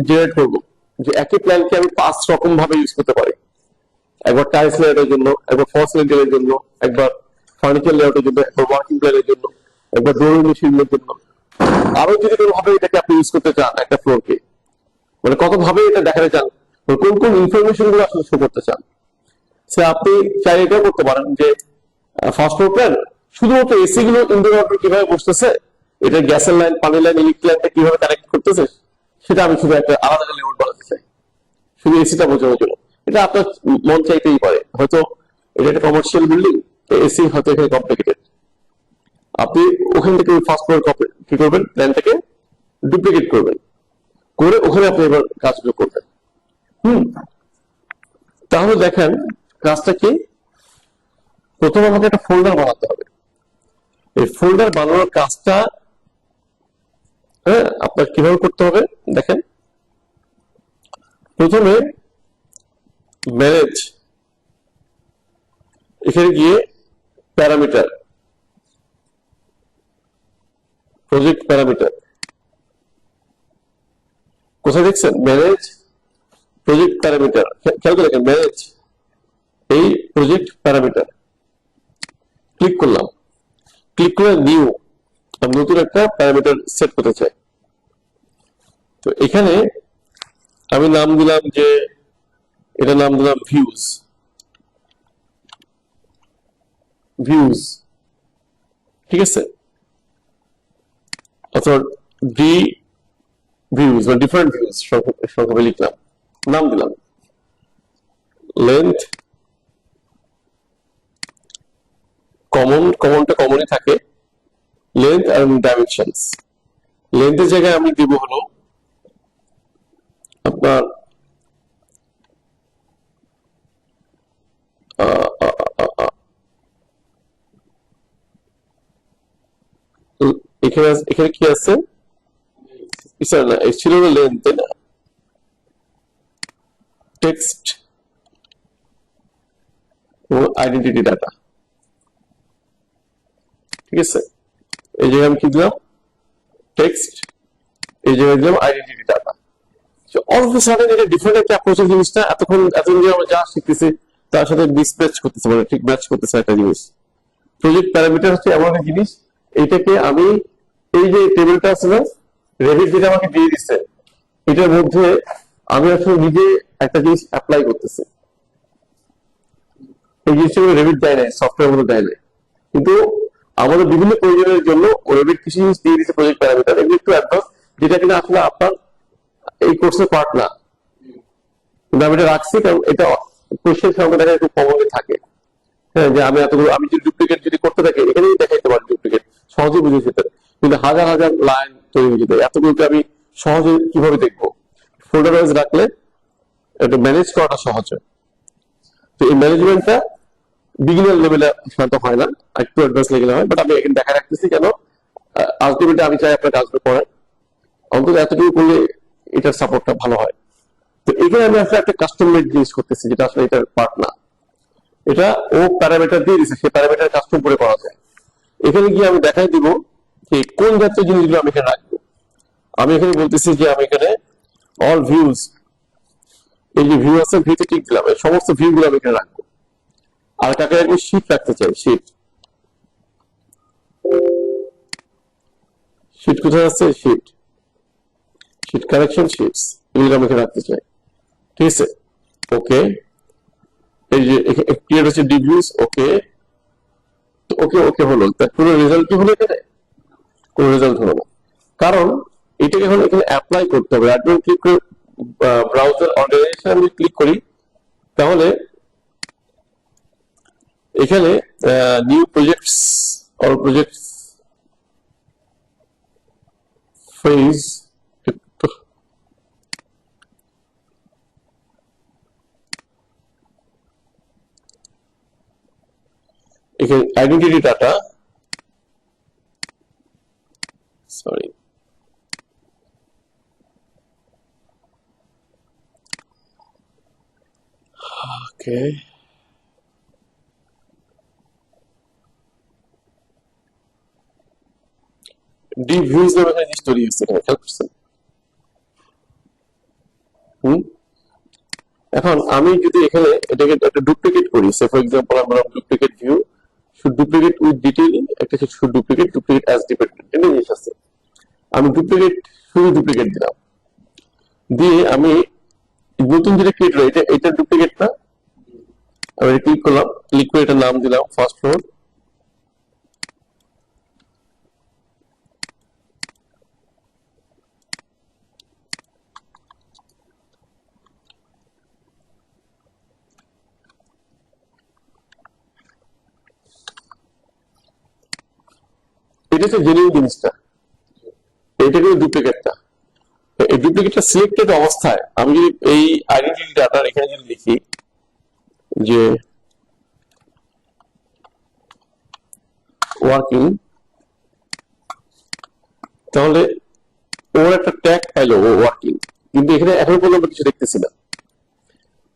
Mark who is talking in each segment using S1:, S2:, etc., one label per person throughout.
S1: Generate করবো যে একই প্ল্যানকে আমি 5 রকম ভাবে ইউজ করতে পারি। একবার টাইলস লেআউটের জন্য, একবার ফলস লিন্টেলের জন্য, একবার ফার্নিচার লেআউটের জন্য, একবার ওয়ার্কিং প্ল্যানের জন্য, একবার ডোর মেশিনের জন্য। আরো যদি কোনো ভাবে এটাকে আপনি ইউজ করতে চান একটা ফ্লোরকে, মানে কত ভাবে এটা দেখাতে চান, কোন কোন ইনফরমেশন গুলো আসলে শো করতে চান, সে আপনি চাইলে এটাও করতে পারেন যে ফার্স্ট ফ্লোর প্ল্যান শুধুমাত্র এসি গুলো ইনডোর আউটডোর কিভাবে বসতেছে, এটা গ্যাসের লাইন, পানির লাইন, ইলেকট্রিক লাইনটা কিভাবে কানেক্ট করতেছে, সেটা আমি শুধু একটা আলাদা লেআউট বানাতে চাই শুধু এসিটা বোঝানোর জন্য। এটা আপনার মন চাইতেই পারে, হয়তো এটা একটা কমার্শিয়াল বিল্ডিং, এসি হয়তো এখানে কমপ্লিকেটেড, আপনি ওখান থেকে ফার্স্ট ফ্লোর কি করবেন, প্ল্যানটাকে ডুপ্লিকেট করবেন, করে ওখানে আপনি এবার কাজগুলো করবেন। তাহলে দেখেন কাজটা কি, প্রথমে আমাকে একটা ফোল্ডার বানাতে হবে। এই ফোল্ডার বানানোর কাজটা আপনার কিভাবে করতে হবে দেখেন। প্রথমে ম্যানেজ, এখানে গিয়ে প্যারামিটার, প্রজেক্ট প্যারামিটার, কোথায় দেখছেন ম্যানেজ প্রজেক্ট প্যারামিটার, খেয়াল করে দেখেন ম্যানেজ এই প্রজেক্ট প্যারামিটার, ক্লিক করলাম, ক্লিক করে নিউ, আমি নতুন একটা প্যারামিটার সেট করতে চাই। তো এখানে আমি নাম দিলাম যে, এটা নাম দিলাম ভিউজ, ভিউজ, ঠিক আছে, অথবা ডি ভিউজ বা ডিফারেন্ট ভিউজ সংক্ষেপে লিখলাম, নাম দিলাম লেন্থ, কমনটা কমনই থাকে, লেন্থ আর ডাইমেনশনস। লেন্থের জায়গায় আমি দিব হলো আপনার এখানে কি আছে, না ছিল না লেন্থ, তাই না, টেক্সট ও আইডেন্টিটি ডাটা, ঠিক আছে, এই জায়গায় আমি কি দিলাম টেক্সট, এই জায়গায় দিলাম identity data. All of a sudden এটা ডিফারেন্ট একটা অ্যাপ্রোচের জিনিসটা, এতক্ষণ যে আমরা যা শিখতেছি তার সাথে মিসম্যাচ করতেছে, মানে ঠিক ম্যাচ করতেছে একটা জিনিস। প্রজেক্ট প্যারামিটার হচ্ছে এমন একটা জিনিস, এইটাকে আমি এই যে টেবিলটা আছে না, রেভিট যেটা আমাকে দিয়ে দিচ্ছে, এটার মধ্যে আমি আসলে নিজে একটা জিনিস অ্যাপ্লাই করতেছি। এই জিনিসটা রেভিট দেয় নাই, সফটওয়্যার মধ্যে দেয় নাই, কিন্তু আমাদের বিভিন্ন প্রয়োজনের জন্য রেভিট কিছু জিনিস দিয়ে দিচ্ছে প্রজেক্ট প্যারামিটার, এগুলো একটু অ্যাডভান্স, যেটা কিনা আসলে আপনার এই কোর্সের পার্ট না, কিন্তু আমি এটা রাখছি কারণ এটা কোশ্চেন সঙ্গে দেখা একটু কমনে থাকে। হ্যাঁ, যে আমি এতগুলো, আমি যদি ডুপ্লিকেট যদি করতে থাকি এখানেই দেখাইতে পারি ডুপ্লিকেট, সহজে বুঝে যেতে, কিন্তু হাজার হাজার লাইন তৈরি হয়ে যেতে, এতগুলোকে আমি সহজে কিভাবে দেখবো, ফোল্ডার ওয়াইজ রাখলে এটা ম্যানেজ করাটা সহজ হয়। তো এই ম্যানেজমেন্টটা বিগিনার লেভেলে সাধারণত হয় না, একটু অ্যাডভান্স লেভেলে হয়, বাট আমি এখানে দেখা রাখতেছি কেন, আলটিমেটলি আমি চাই আপনার কাজটা করার, অন্তত এতটুকু করলে এটার সাপোর্টটা ভালো হয়। তো এখানে আমি আসলে একটা কাস্টম মেড জিনিস করতেছি, যেটা আসলে এটার পার্ট না, এটা ও প্যারামিটার দিয়ে দিচ্ছে, সেই প্যারামিটার কাস্টম করে করা যায়। এখানে গিয়ে আমি দেখাই দিব যে কোন জাতীয় জিনিসগুলো আমি এখানে রাখবো। আমি এখানে বলতেছি যে আমি এখানে অল ভিউজ, এই যে ভিউ আছে ভিউতে টিক দিলাম, এই সমস্ত ভিউ গুলো আমি এখানে রাখবো। আর কাকে রাখবো, শীট রাখতে চাই, শীট, শীট কোথায় আছে, শীট, শীট কালেকশন, শিটস, এগুলো আমি এখানে রাখতে চাই, ঠিক আছে, ওকে। এই যে ক্রিয়েট হচ্ছে ডিভিউজ, ওকে, তো ওকে ওকে হলো, তার কোনো রেজাল্ট কি হলো, এখানে কোনো রেজাল্ট হলো না, কারণ এটাকে এখন এখানে অ্যাপ্লাই করতে হবে। অ্যাডমিন ক্লিক করে ব্রাউজার অর্গানাইজেশন আমি ক্লিক করি, তাহলে এখানে new projects or projects phase, এখানে আইডেন্টিটি ডাটা, সরি, ওকে, ডিভিউজ নামে একটা জিনিস তৈরি হচ্ছে, এখানে খেয়াল করছেন, এখন আমি যদি এখানে এটাকে একটা ডুপ্লিকেট করি, সে ফর এক্সাম্পল আমরা duplicate view, should duplicate with detailing, একটা শুড ডুপ্লিকেট অ্যাজ ডিপেন্ডেন্ট, এটা জিনিস আছে। আমি ডুপ্লিকেট শুধু ডুপ্লিকেট দিলাম, দিয়ে আমি নতুন যেটা ক্রিয়েট হলো এটা ডুপ্লিকেটটা আমি ক্লিক করলাম, ক্লিক করে এটার নাম দিলাম ফার্স্ট ফ্লোর। এটা হচ্ছে জেনুইন জিনিসটা, এটা কিন্তু ডুপ্লিকেটটা। এই ডুপ্লিকেটটা সিলেক্টেড অবস্থায় আমি যদি এই আইডেন্টিটি ডাটার এখানে যদি লিখি যে ওয়ার্কিং, তাহলে ওর একটা ট্যাগ পাইলো ও ওয়ার্কিং, কিন্তু এখানে এখন পর্যন্ত কিছু দেখতেছি না।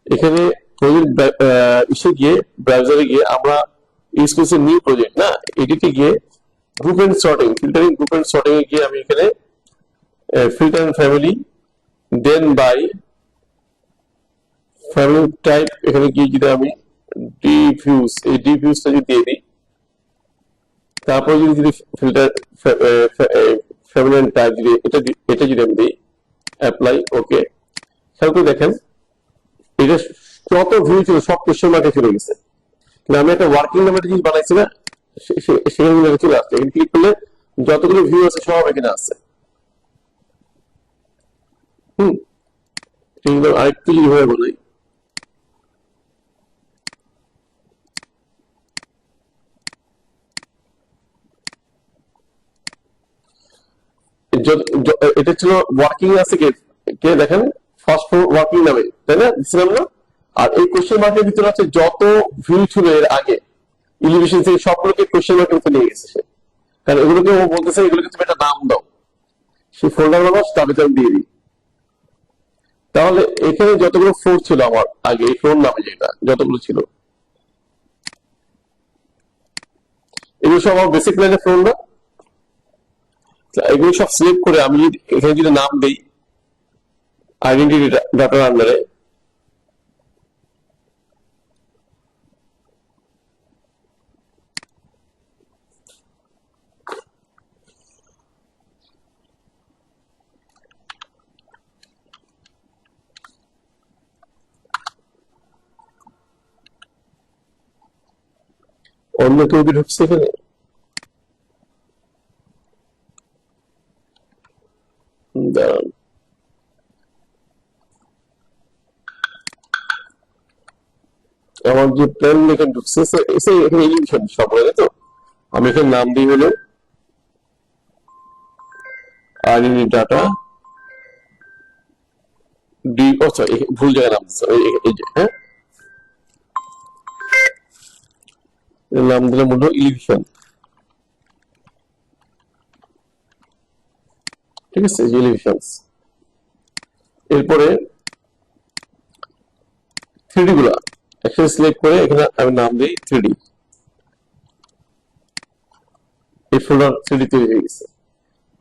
S1: এখানে ইসে গিয়ে ব্রাউজারে গিয়ে আমরা ইউজ করছি নিউ প্রজেক্ট না, এডিটে গিয়ে group and sorting, filtering group and sorting এ গিয়ে আমি এখানে filter and family, then by family type, এখানে গিয়ে যদি আমি ডিফিউজ, এই ডিফিউজটা যদি দিয়ে দিই, তারপর যদি ফিল্টার ফ্যামিলি টাইপ যদি এটা যদি আমি দিই অ্যাপ্লাই, ওকে, খেয়াল করে দেখেন এটা যত ভিউ ছিল সব কোশ্চেন মার্কে চলে গেছে। কিন্তু আমি একটা ওয়ার্কিং নামে একটা জিনিস বানাইছি না, সেখানে চলে আসছে। এখানে ক্লিক করলে যতগুলো ভিউ আছে সব এখানে আছে। আরেকটু এইভাবে বানাই, এটা ছিল ওয়ার্কিং আছে কে দেখেন ফার্স্ট ফ্লোর ওয়ার্কিং নামে, তাই না, দিচ্ছিলাম না। আর এই কোশ্চেন মার্কের ভিতরে আছে যত ভিউ ছিল এর আগে এলিভেশন থেকে সবগুলোকে কোশ্চেন মার্কের ভিতরে নিয়ে গেছে সে, কারণ এগুলোকে ও বলতেছে এগুলোকে তুমি একটা নাম দাও, সেই ফোল্ডার নাম তার ভিতরে আমি দিয়ে দিই। তাহলে এখানে যতগুলো ফ্লোর ছিল আমার আগে, এই ফ্লোর নামে যেটা যতগুলো ছিল এগুলো সব আমার বেসিক লাইনের ফ্লোর না, এগুলো সব সিলেক্ট করে আমি এখানে যদি নাম দেই আইডেন্টিটি ডাটার আন্ডারে, অন্য কেউ কি ঢুকছে এখানে? দাঁড়ান, আমার যে প্ল্যান এখানে ঢুকছে এখানে এলিভেশন সব হয়ে, তো আমি এখানে নাম দিই হলো আইডেন্টিটি ডাটা ডি, ও সরি ভুল জায়গায় নাম দিচ্ছে, এই যে হ্যাঁ নাম দিলাম হলো ইলিভেশন, ঠিক আছে, এলিভেশন। এরপরে 3D গুলা একসাথে সিলেক্ট করে এখানে আমি নাম দিই 3D, এই ফোল্ডার 3D তৈরি হয়ে গেছে।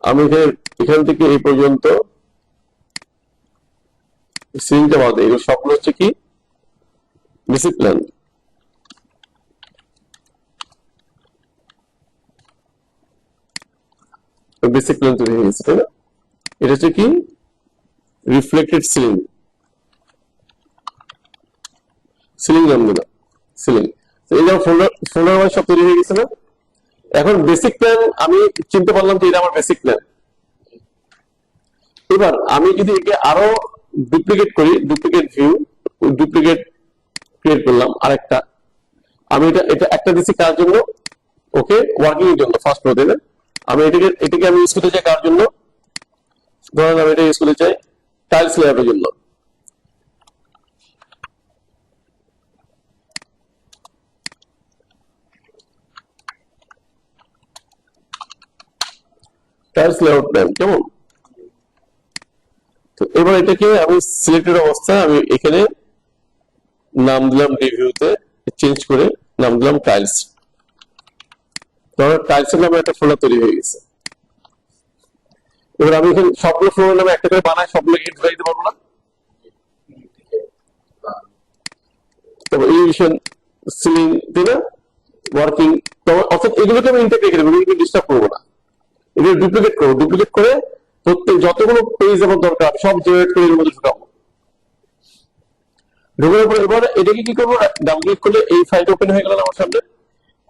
S1: আমি এখান থেকে এই পর্যন্ত সিলিংটা বাদে এগুলো সবগুলো হচ্ছে কি বেসিক প্ল্যান। বেসিক প্ল্যান তৈরি হয়ে গেছে, তাই না। এটা হচ্ছে কি রিফ্লেক্টেড সিলিং, সিলিং নাম দিলাম সিলিং। এই যেমন ফোল্ডার ওয়াইজ সব তৈরি হয়ে গেছে না। এখন বেসিক প্ল্যান আমি চিনতে পারলাম যে এটা আমার বেসিক প্ল্যান। এবার আমি যদি একে আরো ডুপ্লিকেট করি, ডুপ্লিকেট ভিউ, ডুপ্লিকেট ক্রিয়েট করলাম আরেকটা, আমি এটা একটা দিচ্ছি কার জন্য, ওকে ওয়ার্কিং এর জন্য ফার্স্ট ফ্লোর, তাই না। আমি এটাকে আমি ইউজ করতে চাই কার জন্য, ধরেন আমি এটা ইউজ করতে চাই টাইলস লেআউটের জন্য। টাইলস লেআউট প্ল্যান কেমন। তো এবার এটাকে আমি সিলেক্টেড অবস্থায় আমি এখানে নাম দিলাম রিভিউতে চেঞ্জ করে নাম দিলাম টাইলস। ধরো টাইলসের নামে একটা ফোল্ডার তৈরি হয়ে গেছে। এবার আমি এখানে সবগুলো ফ্লোর নামে একটা করে বানাই, সবগুলো ঢুকাই দিতে পারবো না। তারপর এলিভেশন, সিলিং, তাই না, ওয়ার্কিং, অর্থাৎ এগুলোকে আমি ইন্টারগ্রেট করবো, এগুলোকে ডিস্টার্ব করবো না, এগুলো ডুপ্লিকেট করবো, ডুপ্লিকেট করে প্রত্যেক যতগুলো পেজ আমার দরকার সব জেনারেট করে এর মধ্যে ঢুকাবো। ঢোকানোর পরে এবার এটাকে কি করবো, ডাবল ক্লিক করলে এই ফাইলটা ওপেন হয়ে গেল আমার সামনে।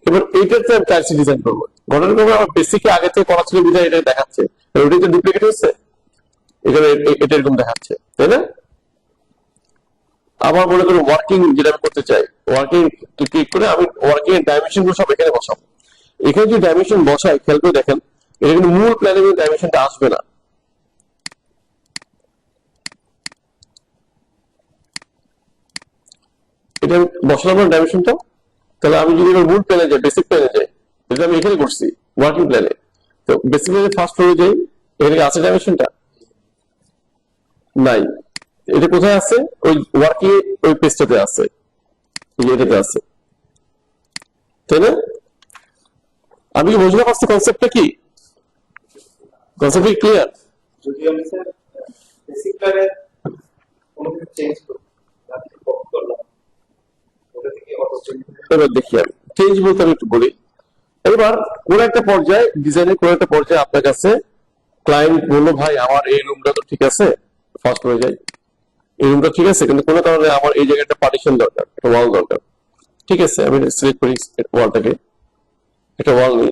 S1: এবার এইটাতে আমি টাইলস ডিজাইন করবো। ঘটনা করবো আমার বেসিকে আগে থেকে করা ছিল ডিজাইন, এটা দেখাচ্ছে, ওইটা ডুপ্লিকেট হচ্ছে, এখানে এটা এরকম দেখাচ্ছে, তাই না। আবার মনে করো ওয়ার্কিং যেটা আমি করতে চাই, ওয়ার্কিং ক্লিক করে আমি ওয়ার্কিং এর ডাইমেনশন গুলো সব এখানে বসাবো। এখানে যদি ডাইমেনশন বসাই, খেয়াল করে দেখেন এটা কিন্তু মূল প্ল্যানে ডাইমেনশনটা আসবে না। এটা বসালাম না ডাইমেনশনটা, তাহলে আমি যদি মূল প্ল্যানে যাই, বেসিক প্ল্যানে যাই, এটা আমি এখানে করছি ওয়ার্কিং প্ল্যানে, তো বেসিক প্ল্যানে ফার্স্ট ফ্লোরে যাই, এখানে আছে ডাইমেনশনটা নাই, এটা কোথায় আছে, ওই ওয়ার্কিং ওই পেজটাতে আছে, এটাতে আছে, তাই না। আমি কি বুঝতে পারছি কনসেপ্টটা কি, কনসেপ্ট ক্লিয়ার?
S2: যদি আমি স্যার বেসিক প্ল্যানে কোনো কিছু চেঞ্জ করি, তাহলে কপি করলাম, ওটা থেকে অটো চেঞ্জ।
S1: এবার দেখি আমি চেঞ্জ বলতে আমি একটু বলি। এবার কোন একটা পর্যায়ে ডিজাইনের কোন একটা পর্যায়ে আপনার কাছে ক্লায়েন্ট বললো, ভাই আমার এই রুমটা তো ঠিক আছে, ফার্স্ট হয়ে যায়, এই রুমটা ঠিক আছে, কিন্তু কোনো কারণে আমার এই জায়গাটা পার্টিশন দরকার, একটা ওয়াল দরকার। ঠিক আছে, আমি সিলেক্ট করি ওয়ালটাকে, একটা ওয়াল নিই,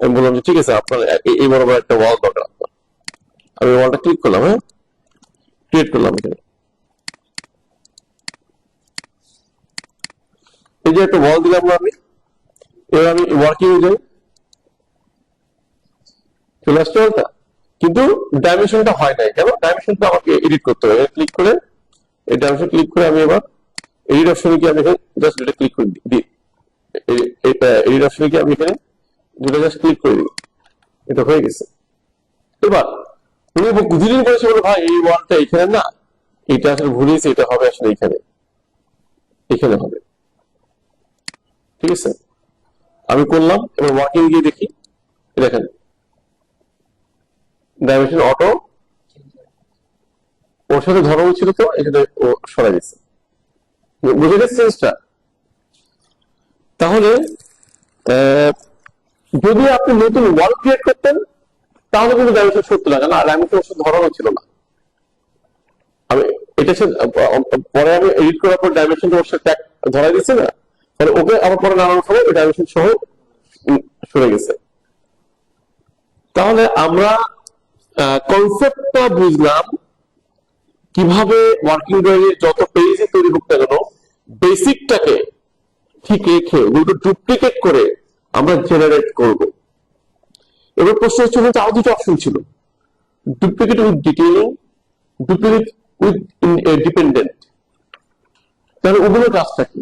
S1: আমি বললাম যে ঠিক আছে আপনার এই বরাবর একটা ওয়াল দরকার আপনার, আমি ওয়ালটা ক্লিক করলাম, হ্যাঁ ক্রিয়েট করলাম এখানে, এই যে একটা ওয়াল দিলাম আমি। এবার আমি ওয়ার্কিং এ যাই, চলে আসছে ওয়ালটা, কিন্তু ডাইমেনশনটা হয় নাই কেন, ডাইমেনশনটা আমাকে এডিট করতে হবে। ক্লিক করে এই ডাইমেনশন ক্লিক করে আমি এবার এডিট অপশনে গিয়ে আমি এখানে জাস্ট এটা ক্লিক করে দিই, এটা এডিট অপশনে গিয়ে আমি এখানে যেটা জাস্ট ক্লিক করে দিই, এটা হয়ে গেছে। এবার উনি বুঝিয়ে বলেছে, বলে ভাই এই ওয়ালটা এখানে না, এটা আসলে ভুলিয়েছে, এটা হবে আসলে এখানে, এখানে হবে, ঠিক আছে। আমি করলাম, এবার ওয়ার্কিং গিয়ে দেখি, দেখেন ডাইমেনশন অটো ওর সাথে ধরা ছিল, তো এখানে ও সরা গেছে, বুঝে গেছে জিনিসটা। তাহলে যদি আপনি নতুন ওয়াল ক্রিয়েট করতেন তাহলে কিন্তু ডাইমেনশন 70 লাগে না, ডাইমেনশন ওর সাথে ধরানো ছিল না। আমি এটা পরে আমি এডিট করার পর ডাইমেনশনটা ওর সাথে ধরাই দিচ্ছে না, তাহলে ওকে আবার পরে নামানোর সময় ওই ডাইমেনশন সহ সরে গেছে। তাহলে আমরা কনসেপ্টটা বুঝলাম, কিভাবে ওয়ার্কিং ড্রয়িং যত পেজে তৈরি হোক না কেন বেসিকটাকে ঠিক রেখে ওগুলো ডুপ্লিকেট করে আমরা জেনারেট করব। এবার প্রশ্ন হচ্ছে, আরো দুটো অপশন ছিল, duplicate with detailing, duplicate with dependent. তাহলে ওগুলো কাজটা কি,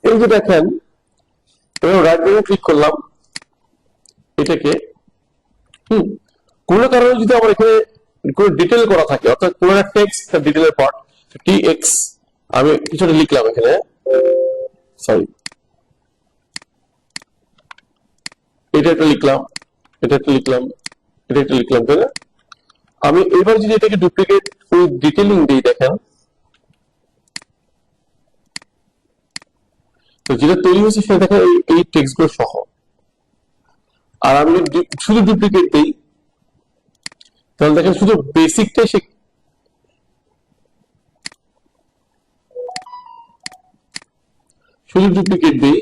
S1: এই যে দেখেন, এবার রাইট বাটনে ক্লিক করলাম এটাকে, কোন কারণে যদি আমার এখানে কোন ডিটেল করা থাকে, অর্থাৎ কোন একটা টেক্সট ডিটেলের পার্ট, টিএক্স আমি কিছুটা লিখলাম এখানে, সরি এটা একটা লিখলাম, এটা একটা লিখলাম, এটা একটা লিখলাম, তাই না। আমি এবার যদি এটাকে ডুপ্লিকেট উইথ ডিটেইলিং দিই, দেখেন তো যেটা তৈরি হয়েছে সেটা দেখেন এই টেক্সট গুলো সহ। আর আমি শুধু ডুপ্লিকেট দিই, তাহলে দেখেন শুধু বেসিকটাই সে, শুধু ডুপ্লিকেট দিই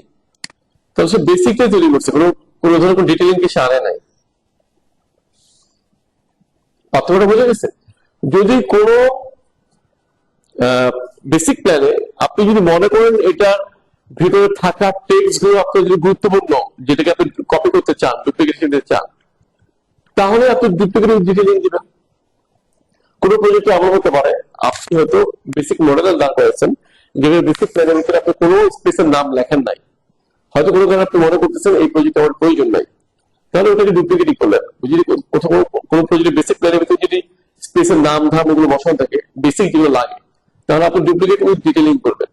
S1: তাহলে সে বেসিকটাই তৈরি করছে, কোনো ধরনের কোনো ডিটেইলিং কি সে আনে নাই। পার্থক্যটা বোঝা গেছে? যদি কোনো বেসিক প্ল্যানে আপনি যদি মনে করেন এটার ভিতরে থাকা টেক্সট গুলো আপনার যদি গুরুত্বপূর্ণ, যেটাকে আপনি কপি করতে চান, ডুপ্লিকেশন দিতে চান, তাহলে আপনি ডুপ্লিকেট ডিটেইলিং দিবেন। কোন প্রজেক্টে এমন হতে পারে আপনি হয়তো বেসিক মডেলের দাঁড় করেছেন, যেখানে বেসিক প্ল্যানের ভিতরে আপনি কোনো স্পেসের নাম লেখেন নাই, হয়তো কোনো কারণে আপনি মনে করতেছেন এই প্রজেক্ট আমার প্রয়োজন নাই, তাহলে ওটাকে ডুপ্লিকেটই করলেন। যদি কোথাও কোনো প্রজেক্ট বেসিক প্ল্যানের ভিতরে যদি স্পেসের নাম ধাম এগুলো বসানো থাকে, বেসিক যেগুলো লাগে, তাহলে আপনি ডুপ্লিকেট উইথ ডিটেইলিং করবেন,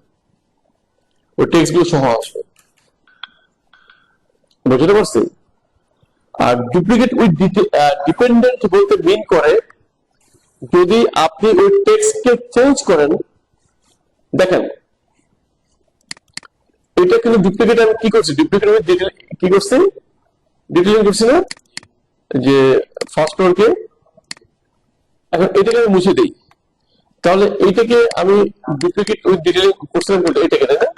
S1: ওই টেক্সট গুলো সহ আসবে। বুঝতে পারছি? আর ডুপ্লিকেট উইথ ডিপেন্ডেন্ট বলতে মিন করে, যদি আপনি ওই টেক্সটকে চেঞ্জ করেন দেখেন এটা কিন্তু ডুপ্লিকেট, আমি কি করছি ডুপ্লিকেট কি করছি, ডিটেলিং করছি না, যে ফার্স্ট ওয়ানকে। এখন এটাকে আমি মুছে দিই, তাহলে এইটাকে আমি ডুপ্লিকেট উইথ ডিটেলিং করছিলাম বলতে এটাকে, তাই না?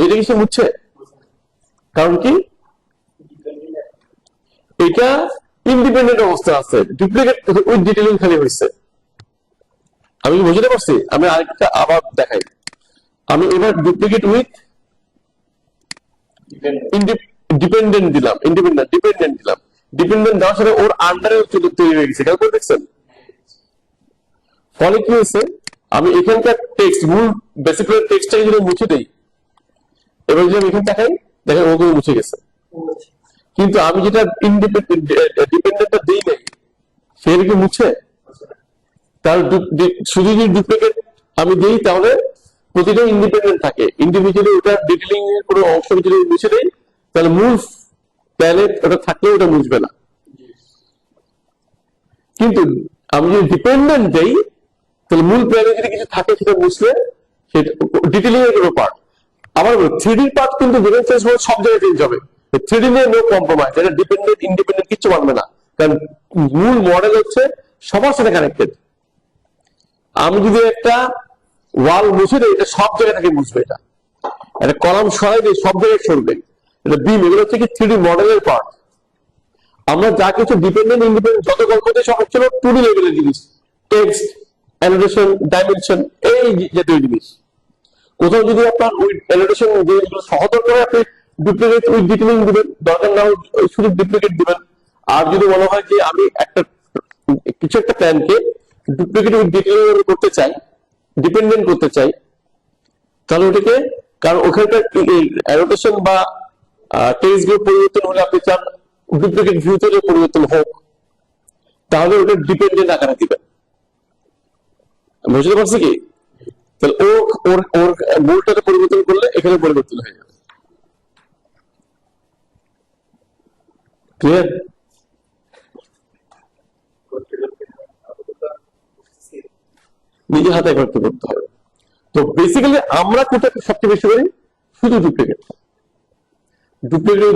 S1: এটা কি সে মুছছে? কারণ কি এটা ইন্ডিপেন্ডেন্ট অবস্থা আছে, ডুপ্লিকেট উইথ ডিটেলিং খালি হয়েছে। আমি কি বুঝতে পারছি? আমি আরেকটা আবার দেখাই, আমি এবার ডুপ্লিকেট উইথ ডিপেন্ডেন্ট দিলাম, ডিপেন্ডেন্ট দিলাম, ডিপেন্ডেন্ট দেওয়ার সাথে ওর আন্ডারে তৈরি হয়ে গেছে, খেয়াল করে দেখছেন? ফলে কি হয়েছে, আমি এখানকার টেক্সট, মূল বেসিক টেক্সটটাকে যদি মুছে দেই, এবার যদি আমি এখানে দেখাই, দেখেন ওগুলো মুছে গেছে। কিন্তু আমি যেটা ডিপেন্ডেন্টটা দিই নাই, সেটা কি মুছে? তার শুধু যদি ডুপ্লিকেট আমি দিই, তাহলে প্রতিটা ইন্ডিপেন্ডেন্ট থাকে, ইন্ডিভিজুয়ালি ওটা ডিটেলিং এর কোনো অংশ যদি মুছে দেই, তাহলে মূল প্ল্যানে ওটা থাকলেও ওটা মুছবে না। কিন্তু আমি যদি ডিপেন্ডেন্ট দেই, তাহলে মূল প্ল্যানে যদি কিছু থাকে সেটা মুছলে সেটা ডিটেলিং এর কোনো পার্ট। আবার 3D পার্ট কিন্তু সব জায়গায় চেঞ্জ হবে, 3D নিয়ে নো কম্প্রোমাইজ, এটা ডিপেন্ডেন্ট ইন্ডিপেন্ডেন্ট কিছু মানবে না, কারণ মূল মডেল হচ্ছে সবার সাথে কানেক্টেড। আমি যদি একটা ওয়াল মুছে দিই, এটা সব জায়গা থেকে মুছবে, এটা একটা কলাম সরাই দিয়ে সব জায়গায় সরবে, এটা বিম, এগুলো হচ্ছে কি 3D মডেলের পার্ট। আমরা যা কিছু ডিপেন্ডেন্ট ইন্ডিপেন্ডেন্ট যত গল্পতে সব হচ্ছিল 2D লেভেলের জিনিস, টেক্সট, অ্যানোটেশন, ডাইমেনশন, এই জাতীয় জিনিস। কোথাও যদি আপনার ওই অ্যানোটেশন যেগুলো সহজতর করে আপনি ডুপ্লিকেট উইথ ডিটেলিং দিবেন, দরকার না হয় শুধু ডুপ্লিকেট দিবেন। আর যদি মনে হয় যে আমি একটা কিছু একটা প্ল্যানকে ডুপ্লিকেট উইথ ডিটেলিং করতে চাই, ডিপেন্ডেন্ট করতে চাই, তাহলে ওটাকে, কারণ ওখানকার অ্যানোটেশন বা টেক্সট গুলো পরিবর্তন হলে আপনি চান ডুপ্লিকেট ভিউতে পরিবর্তন হোক, তাহলে ওটা ডিপেন্ডেন্ট আকারে দিবেন। বুঝতে পারছি কি? তাহলে ওর মূলটাকে পরিবর্তন করলে এখানে পরিবর্তন হয়ে যাবে। ক্লিয়ার? নিজে হাতে করতে হবে। তো বেসিক্যালি আমরা কোথায় সবচেয়ে বেশি করি? শুধু ডুপ্লিকেট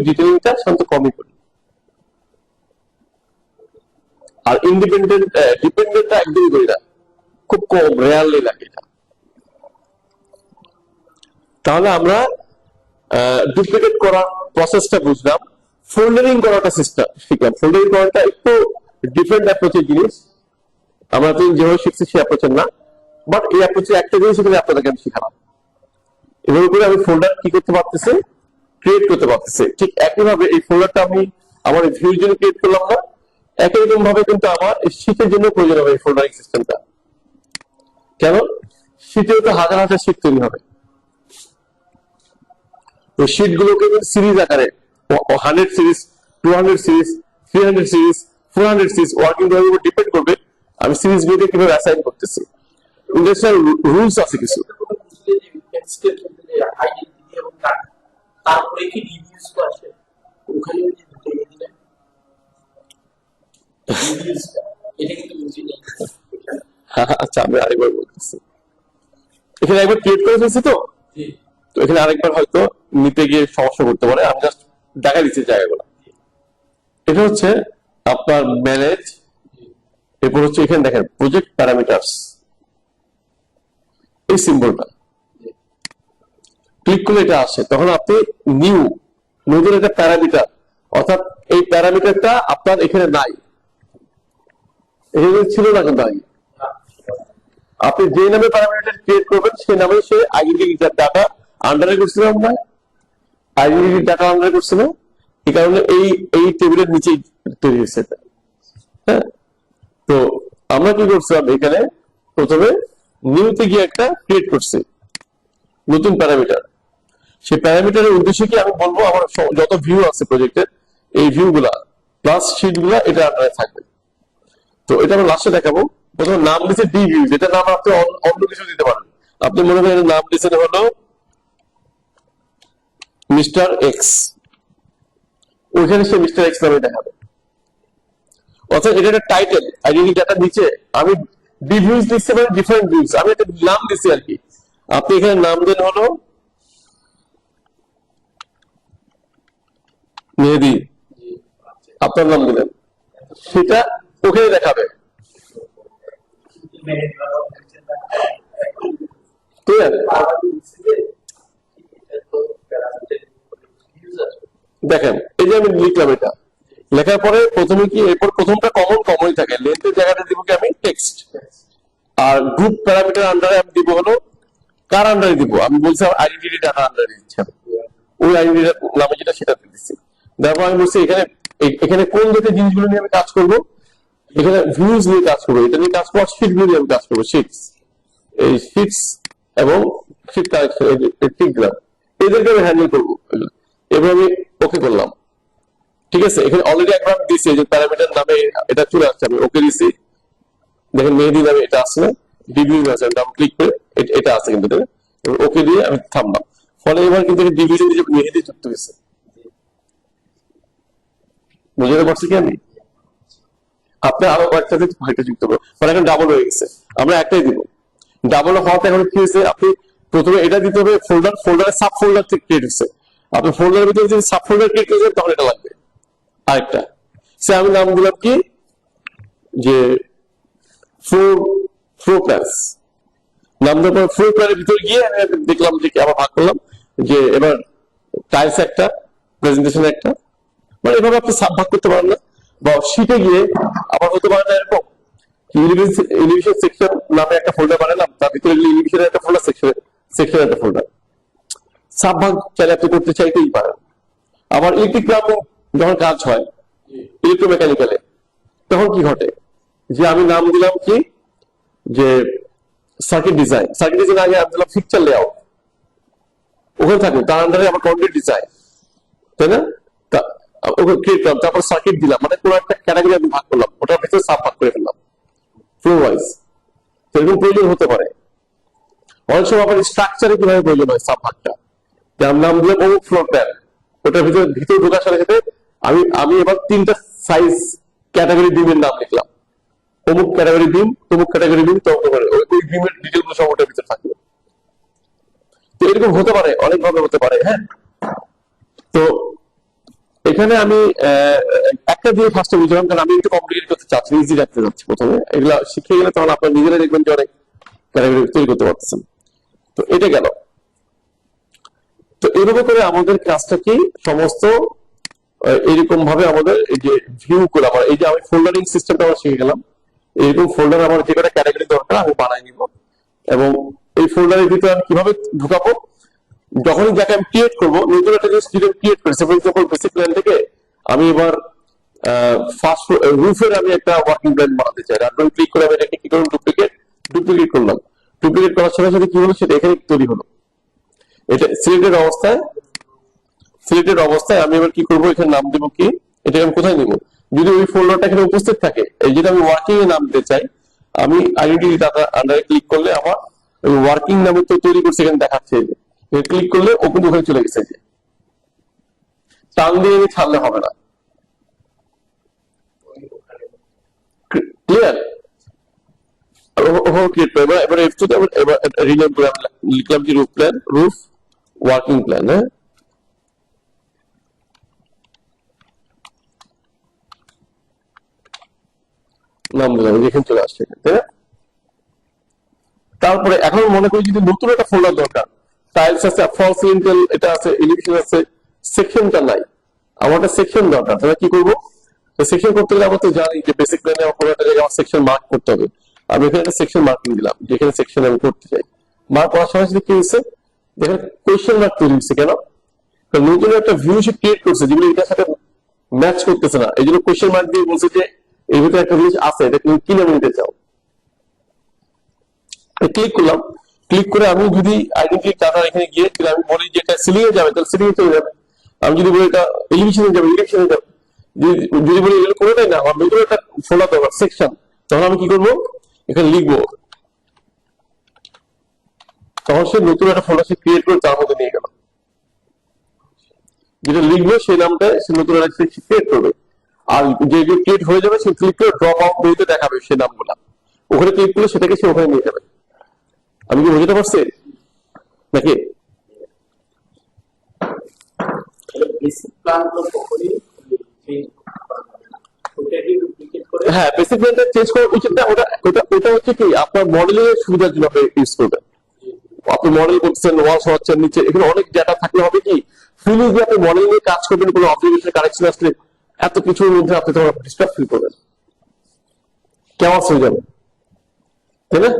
S1: ডিটেলিংটা সাধারণত কমই করি, আর ডিপেন্ডেন্টটা একদমই করি না, খুব কম, রেয়ারলি লাগে এটা। তাহলে আমরা ডুপ্লিকেট করার প্রসেসটা বুঝলাম, ফোল্ডারিং করাটা সিস্টেম শিখলাম। ফোল্ডারিং করাটা একটু ডিফারেন্ট অ্যাপ্রোচের জিনিস, আমরা তো যেভাবে শিখছি সেই অ্যাপ্রোচের না, বাট এই অ্যাপ্রোচে একটা জিনিস এখানে আপনাদেরকে আমি শিখালাম। এভাবে করে আমি ফোল্ডার কি করতে পারতেছি, ক্রিয়েট করতে পারতেছি। ঠিক একইভাবে এই ফোল্ডারটা আমি আমার ভিউর জন্য ক্রিয়েট করলাম না, একই রকম ভাবে কিন্তু আমার শীটের জন্য প্রয়োজন হবে এই ফোল্ডারিং সিস্টেমটা। কেন? শীটেও তো হাজার হাজার শীট তৈরি হবে, ওই শীট গুলোকে সিরিজ আকারে 100 series, 200 series, 300 series, 400 series working এর উপর ডিপেন্ড করবে আমি সিরিজ গুলোকে কিভাবে অ্যাসাইন করতেছি। ইন্ডাস্ট্রিয়াল রুলস আছে কিছু।
S3: তারপরে কি রিভিউজ তো আসে ওখানে, এটা কিন্তু বুঝি না।
S1: আচ্ছা, আমি আরেকবার বলতেছি, এখানে একবার ক্রিয়েট করে ফেলছি তো এখানে আরেকবার হয়তো নিতে গিয়ে সমস্যা করতে পারে, আমি জাস্ট দেখা দিচ্ছি জায়গাগুলো। এটা হচ্ছে আপনার ম্যানেজ, এরপর হচ্ছে এখানে দেখেন প্রজেক্ট প্যারামিটারস, এই সিম্বলটা ক্লিক করলে এটা আসে, তখন আপনি নতুন একটা প্যারামিটার, অর্থাৎ এই প্যারামিটারটা আপনার এখানে নাই, এখানে ছিল না কিন্তু আগে। আপনি যে নামে প্যারামিটার ক্রিয়েট করবেন সেই নামে সে আইডেন্টিটি ডাটা আন্ডারে করছিল, আমরা আইডেন্টিটি ডাটা আন্ডারে করছিল, এই কারণে এই টেবিলের নিচে তৈরি হয়েছে। হ্যাঁ, তো আমরা কি করছিলাম, এখানে প্রথমে নিউতে গিয়ে একটা ক্রিয়েট করছি নতুন প্যারামিটার। সেই প্যারামিটারের উদ্দেশ্য কি আমি বলবো, আমার যত ভিউ আছে প্রজেক্টের, এই ভিউ গুলা প্লাস শিট গুলা এটা আন্ডারে থাকবে। তো এটা আমরা লাস্টে দেখাবো। প্রথমে নাম দিচ্ছে ডি ভিউ, যেটা নাম আপনি অন্য কিছু দিতে পারেন। আপনি মনে করেন নাম দিচ্ছেন হলো মিস্টার এক্স, ওইখানে সে মিস্টার এক্স নামে দেখাবে। অর্থাৎ এটা একটা টাইটেল, আইডেন্টি ডাটার নিচে আমি ডি ভিউজ দিচ্ছি, মানে ডিফারেন্ট ভিউজ, আমি একটা নাম দিচ্ছি আর কি। আপনি এখানে নাম দেন হলো মেহেদি, আপনার নাম দিলেন, সেটা ওখানে দেখাবে। ক্লিয়ার? দেখেন এই যে আমি লিখলাম, এটা লেখার পরে প্রথমে কি, এরপর প্রথমটা কমনই থাকে, লেন্থের জায়গাটা দিব কি আমি টেক্সট, আর গ্রুপ প্যারামিটার আন্ডারে আমি দিব হলো কার আন্ডারে দিব, আমি বলছিলাম আইডেন্টিটি ডাটা আন্ডারে দিচ্ছি আমি। ওই আইডেন্টি নামে যেটা সেটা দিচ্ছি। তারপর আমি বলছি এখানে এখানে কোন জাতীয় জিনিসগুলো নিয়ে আমি কাজ করবো, এখানে ভিউজ নিয়ে কাজ করবো, এটা নিয়ে কাজ করবো, শিট গুলো নিয়ে আমি কাজ করবো, শিটস, এই শিটস এবং শিট কালেকশন, ঠিকগুলো এদেরকে আমি হ্যান্ডেল করবো। এবার আমি ওকে করলাম, ঠিক আছে। এখানে অলরেডি একবার দিয়েছি যে প্যারামিটার নামে এটা চলে আসছে, আমি ওকে দিছি। দেখেন মেহেদি নামে এটা আসছে না, ডিভিউ আছে, আমি ক্লিক করে এটা আছে কিন্তু, ওকে দিয়ে আমি থামলাম। ফলে এবার কিন্তু ডিভিশন দিয়ে মেহেদি যুক্ত হয়েছে। বুঝতে পারছি কি আমি? আপনি আরো কয়েকটাতে ভাইটা যুক্ত করবো, ফলে এখন ডাবল হয়ে গেছে। আমরা একটাই দিব। ডাবল হওয়াতে এখন কি হয়েছে, আপনি প্রথমে এটা দিতে হবে ফোল্ডারে সাব ফোল্ডার থেকে ক্রিয়েট হচ্ছে। আপনি ফোল্ডারের ভিতরে যদি সাব ফোল্ডার ক্রিয়েট করেছেন তখন এটা লাগবে। আরেকটা সে আমি নাম দিলাম কি, যে ফ্লোর প্ল্যানস নাম দেওয়ার পর ফ্লোর প্ল্যানের ভিতরে গিয়ে আমি দেখলাম যে আবার ভাগ করলাম, যে এবার টাইলস একটা, প্রেজেন্টেশন একটা, মানে এভাবে আপনি সাব ভাগ করতে পারেন না। বা শিটে গিয়ে আবার হতে পারে না এরকম এলিভেশন সেকশন নামে একটা ফোল্ডার বানালাম, তার ভিতরে এলিভেশনের একটা ফোল্ডার, সেকশন একটা ফোল্ডার, সাব ভাগ চাইলে আপনি করতে চাইতেই পারেন। আবার ইলেকট্রিক যখন কাজ হয় ইলেকট্রোমেকানিক্যালে, তখন কি ঘটে, যে আমি নাম দিলাম কি, যে সার্কিট ডিজাইন আগে আমি দিলাম পিকচার লেআউট, ওখানে থাকবে, তার আন্ডারে আমার কন্টেন্ট ডিজাইন, তাই না? ওকে ক্রিয়েট করলাম, তারপর সার্কিট দিলাম, মানে কোনো একটা ক্যাটাগরি আমি ভাগ করলাম, ওটার ভিতরে সাব ভাগ করে ফেললাম ফ্লো ওয়াইজ। এরকম প্রয়োজন হতে পারে। অনেক সময় আবার স্ট্রাকচারে কিভাবে প্রয়োজন হয় সাব ভাগটা, যার নাম দিলাম অমুক ফ্লোর প্ল্যান, ওটার ভিতরে ঢোকার সাথে সাথে আমি এবার 3টা সাইজ ক্যাটাগরি বিমের নাম লিখলাম, অমুক ক্যাটাগরি বিম, তমুক ক্যাটাগরি বিম, তমুক ওই বিমের ডিটেল গুলো সব ওটার ভিতরে থাকবে। তো এরকম হতে পারে, অনেকভাবে হতে পারে। হ্যাঁ, তো এখানে আমি একটা দিয়ে ফার্স্টে বুঝলাম, কারণ আমি একটু কমপ্লিকেট করতে চাচ্ছি, ইজি রাখতে চাচ্ছি প্রথমে। এগুলা শিখে গেলে তখন আপনার নিজেরাই দেখবেন যে অনেক ক্যাটাগরি তৈরি করতে পারতেছেন। তো এটা গেল। তো এইভাবে করে আমাদের কাজটা কি, সমস্ত এইরকম ভাবে আমাদের এই যে ভিউ করে আমার এই যে আমি ফোল্ডারিং সিস্টেমটা আমরা শিখে গেলাম। এইরকম ফোল্ডার আমার যে কটা ক্যাটাগরি দরকার আমি বানাই নিব, এবং এই ফোল্ডারের ভিতরে আমি কিভাবে ঢুকাবো, যখনই যাকে আমি ক্রিয়েট করবো, নতুন একটা জিনিস ক্রিয়েট করেছে, ফর এক্সাম্পল বেসিক প্ল্যান থেকে আমি এবার ফার্স্ট রুফের আমি একটা ওয়ার্কিং প্ল্যান বানাতে চাই, রান ক্লিক করে আমি এটাকে কি করলাম, ডুপ্লিকেট করলাম। ডুপ্লিকেট করার সাথে সাথে কি হলো, সেটা এখানে তৈরি হলো। এটা সিলেক্টেড অবস্থায় আমি এবার কি করবো, এখানে নাম দেবো কি, এটা আমি কোথায় নিব, যদি ওই ফোল্ডারটা এখানে উপস্থিত থাকে, এই যেটা আমি ওয়ার্কিং এ নাম দিতে চাই, আমি আইডেন্টিটি ডাটা আন্ডারে ক্লিক করলে আমার ওয়ার্কিং নামে তো তৈরি করছে, এখানে দেখাচ্ছে, ক্লিক করলে ওপেন ওখানে চলে গেছে। যে টান দিয়ে আমি ছাড়লে হবে না। ক্লিয়ার? এবার রিনেম করে লিখলাম কি, রুফ ওয়ার্কিং প্ল্যান। হ্যাঁ, নাম দিলাম, এখানে চলে আসছে, তাই না? তারপরে এখন মনে করি যদি নতুন একটা ফোল্ডার দরকার, টাইলস আছে, ফলস লিন্টেল এটা আছে, এলিভেশন আছে, সেকশনটা নাই, আমার একটা সেকশন দরকার, তাহলে কি করবো? সেকশন করতে গেলে আমরা তো জানি যে বেসিক প্ল্যানে কোনো একটা জায়গায় আমার সেকশন মার্ক করতে হবে। আমি এখানে একটা সেকশন মার্কিং দিলাম, যেখানে সেকশন আমি করতে চাই। মার্ক করার সময় কি হয়েছে, দেখেন কোয়েশ্চেন মার্ক তৈরি হচ্ছে। কেন? নতুন একটা ভিউ সে ক্রিয়েট করছে যেগুলো এটার সাথে ম্যাচ করতেছে না, এই জন্য কোয়েশ্চেন মার্ক দিয়ে বলছে যে এর ভিতরে একটা জিনিস আছে, এটা তুমি কি নামে নিতে চাও। ক্লিক করলাম, ক্লিক করে আমি যদি আইডেন্টিটি ডাটা এখানে গিয়ে আমি বলি যে এটা সিলিং এ যাবে, তাহলে সিলিং এ চলে যাবে। আমি যদি বলি এটা এলিভেশনে যাবে, এলিভেশনে যাবে। যদি বলি এগুলো কোনোটাই না, আমার নতুন একটা ফোল্ডার দরকার সেকশন, তখন আমি কি করবো, এখানে লিখবো, তখন সে নতুন একটা ফোল্ডার সে ক্রিয়েট করে তার মধ্যে নিয়ে গেল। যেটা লিখবে সেই নামটা সে নতুন একটা ক্রিয়েট করবে, আর যে ক্রিয়েট হয়ে যাবে সে ক্লিক করে ড্রপ আউট মেনুতে দেখাবে সেই নামগুলা, ওখানে ক্লিক করলে সেটাকে সে ওখানে নিয়ে যাবে। আমি কি বুঝতে পারছি? নাকি?
S3: বেসিক প্ল্যান গুলো কখনই চেঞ্জ করতে পারবে না, ওটাকে ডুপ্লিকেট করে।
S1: হ্যাঁ, বেসিক প্ল্যানটা চেঞ্জ করা উচিত না। ওটা ওটা ওটা হচ্ছে কি আপনার মডেলিং এর সুবিধার জন্য আপনি ইউজ করবেন। আপনি মডেল করছেন, ওয়াল সরাচ্ছেন নিচে, এখানে অনেক ডেটা থাকলে হবে কি ফিল যে আপনি মডেল নিয়ে কাজ করবেন, কোনো অবজেক্টিভ কারেকশন আসলে এত কিছুর মধ্যে আপনি তখন ডিস্টার্ব ফিল করবেন, কেমন হয়ে যাবে, তাই না?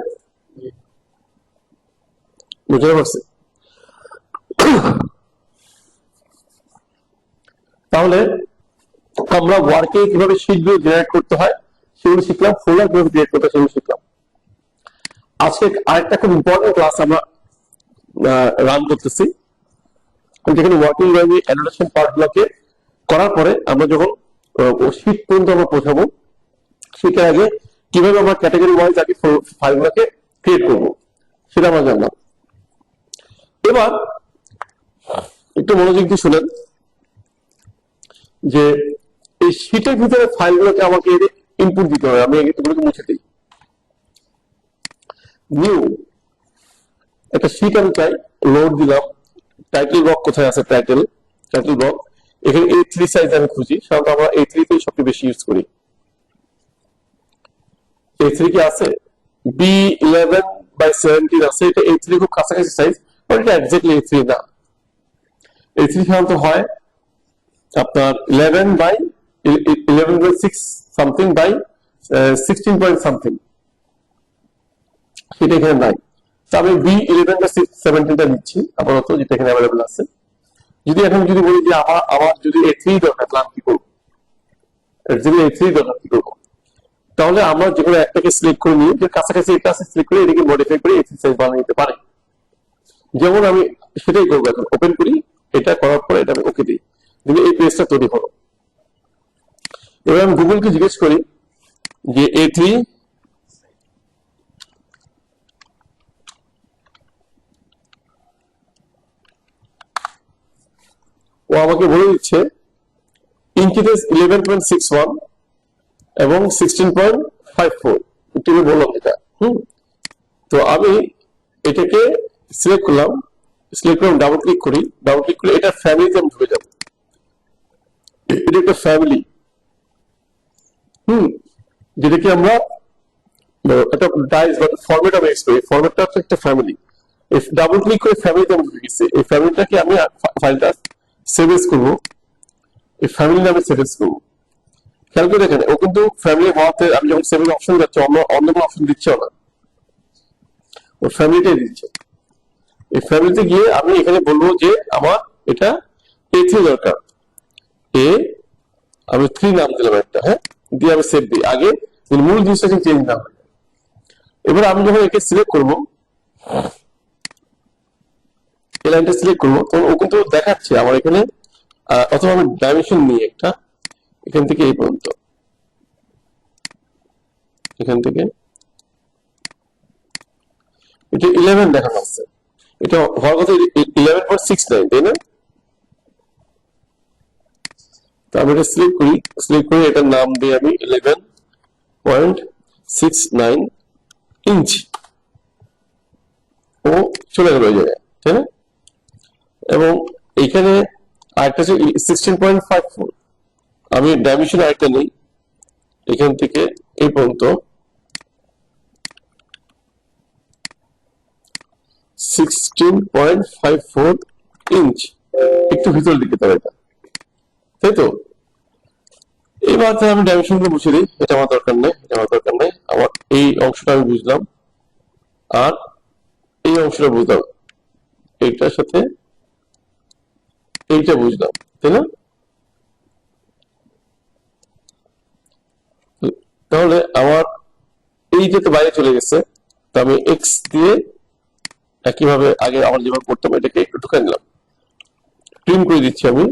S1: বুঝতে পারছি? তাহলে আমরা ওয়ার্কে কিভাবে শীটগুলো জেনারেট করতে হয় সেগুলো শিখলাম, ফোল্ডার কিভাবে ক্রিয়েট করতে হয় সেগুলো শিখলাম। আজকে আরেকটা খুব ইম্পর্টেন্ট ক্লাস আমরা রান করতেছি, যেখানে ওয়ার্কিং ল্যাঙ্গুয়েজ অ্যানোটেশন পার্ট গুলোকে করার পরে আমরা যখন শীট পর্যন্ত আমরা পৌঁছাবো, শীটের আগে কিভাবে আমরা ক্যাটাগরি ওয়াইজ আগে ফাইলগুলোকে ক্রিয়েট করবো সেটা আমরা জানলাম। এবার একটু মনোযোগ দিয়ে শুনেন যে এই শীটের ভিতরে ফাইলগুলোকে আমাকে ইনপুট দিতে হবে। আমি এগুলোকে মুছে দিই। নিউ একটা শীট আমি চাই, লোড দিলাম। টাইটেল বক্স কোথায় আছে? টাইটেল বক্স এখানে A3 সাইজ আমি খুঁজি। সাধারণত আমরা A3 তেই সবচেয়ে বেশি ইউজ করি। A3 কি আছে? B11/17 আছে। এটা A3 খুব কাছাকাছি সাইজ, বাট এটা এক্স্যাক্টলি A3 না। A3 সাধারণত হয় আপনার 11/6 সামথিং বাই 16 পয়েন্ট সামথিং, সেটা এখানে নাই। আমি B11/17টা নিচ্ছি আপাতত, যেটা এখানে অ্যাভেলেবল আছে। যদি এখন যদি বলি যে আমার যদি A3 দরকার, তাহলে কি করবো? যদি A3 দরকার কি করবো? তাহলে আমরা যেকোনো একটাকে সিলেক্ট করে নিই, যে কাছাকাছি এটা আছে সিলেক্ট করে এটাকে মডিফাই করে A3 সাইজ বানিয়ে নিতে পারে। যেমন আমি সেটাই করবো। এখন ওপেন করি, এটা করার পরে এটা আমি ওকে দিই, দিলে এই পেজটা তৈরি হলো। এবার আমি গুগলকে জিজ্ঞেস করি যে A3 ও আমাকে বলে দিচ্ছে ইঞ্চিতে 11.61 এবং 16.54, একটু বললাম এটা। তো আমি এটাকে সিলেক্ট করলাম, ডাবল ক্লিক করি, ডাবল ক্লিক করে এটা ফ্যামিলিতে আমি ঢুকে যাব। এটা একটা ফ্যামিলি, যেটাকে আমরা একটা ডাইস বা ফরম্যাট আমি এক্স করি। ফরম্যাটটা হচ্ছে একটা ফ্যামিলি। ডাবল ক্লিক করে ফ্যামিলিতে আমি ঢুকে গেছি। এই ফ্যামিলিটাকে আমি ফাইলটা সেভ এস করবো, এই ফ্যামিলি নামে সেভ এস করবো। খেয়াল করে দেখেন, ও কিন্তু ফ্যামিলি হওয়াতে আমি যখন সেভ এস অপশন যাচ্ছি অন্য কোনো অপশন দিচ্ছেও না, ও ফ্যামিলিটাই দিচ্ছে। এই ফ্যামিলিতে গিয়ে আমি এখানে বলবো যে আমার এটা A3 দরকার। আমি 3 নাম দিলাম একটা, হ্যাঁ, দিয়ে আমি সেভ দিই। আগে মূল জিনিসটা চেঞ্জ না হয়। এবার আমি যখন একে সিলেক্ট করবো, এই লাইনটা সিলেক্ট করবো, তখন ও কিন্তু দেখাচ্ছে আমার এখানে, অথবা আমি ডাইমেনশন নিই একটা, এখান থেকে এই পর্যন্ত, এখান থেকে এটা 11 দেখানো আছে। এটা হওয়ার কথা 11.69, তাই না? তো আমি এটা সিলেক্ট করি, এটার নাম দিই আমি 11.69 ইঞ্চ। ও চলে গেল ওই জায়গায়, তাই না? এবং এখানে আরেকটা হচ্ছে 16.54। আমি ডাইমেনশন আরেকটা নেই, এখান থেকে এই পর্যন্ত 16.54 ইঞ্চ, একটু ভিতরের দিকে তবে এটা, তাই তো? এবার আমি ডাইমেনশন গুলো মুছে দিই, এটা আমার দরকার নেই, আমার এই অংশটা আমি বুঝলাম, আর এই অংশটা বুঝলাম, এইটার সাথে এইটা বুঝলাম, তাই না? তাহলে আমার এইটা তো বাইরে চলে গেছে, তো আমি এক্স দিয়ে একইভাবে আগে আমার যেভাবে করতাম এটাকে একটু ঢুকে নিলাম, ট্রিম করে দিচ্ছি আমি।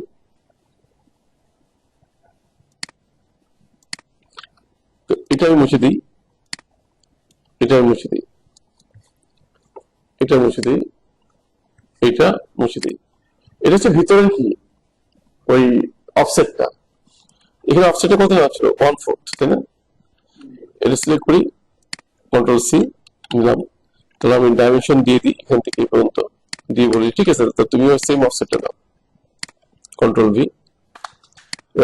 S1: এটা আমি মুছে দিই, এটা মুছে দিই, এটা মুছে দিই, এটা মুছে দিই। এটা হচ্ছে ভিতরের কি ওই অফসেটটা, এখানে অফসেটটা কত আছে? 1/4, তাই না? এটা সিলেক্ট করি, কন্ট্রোল সি নিলাম, তাহলে আমি ডাইমেনশন দিয়ে দিই এখান থেকে এই পর্যন্ত দিয়ে বলি ঠিক আছে, তো তুমিও সেম অফসেটটা দাও, কন্ট্রোল ভি,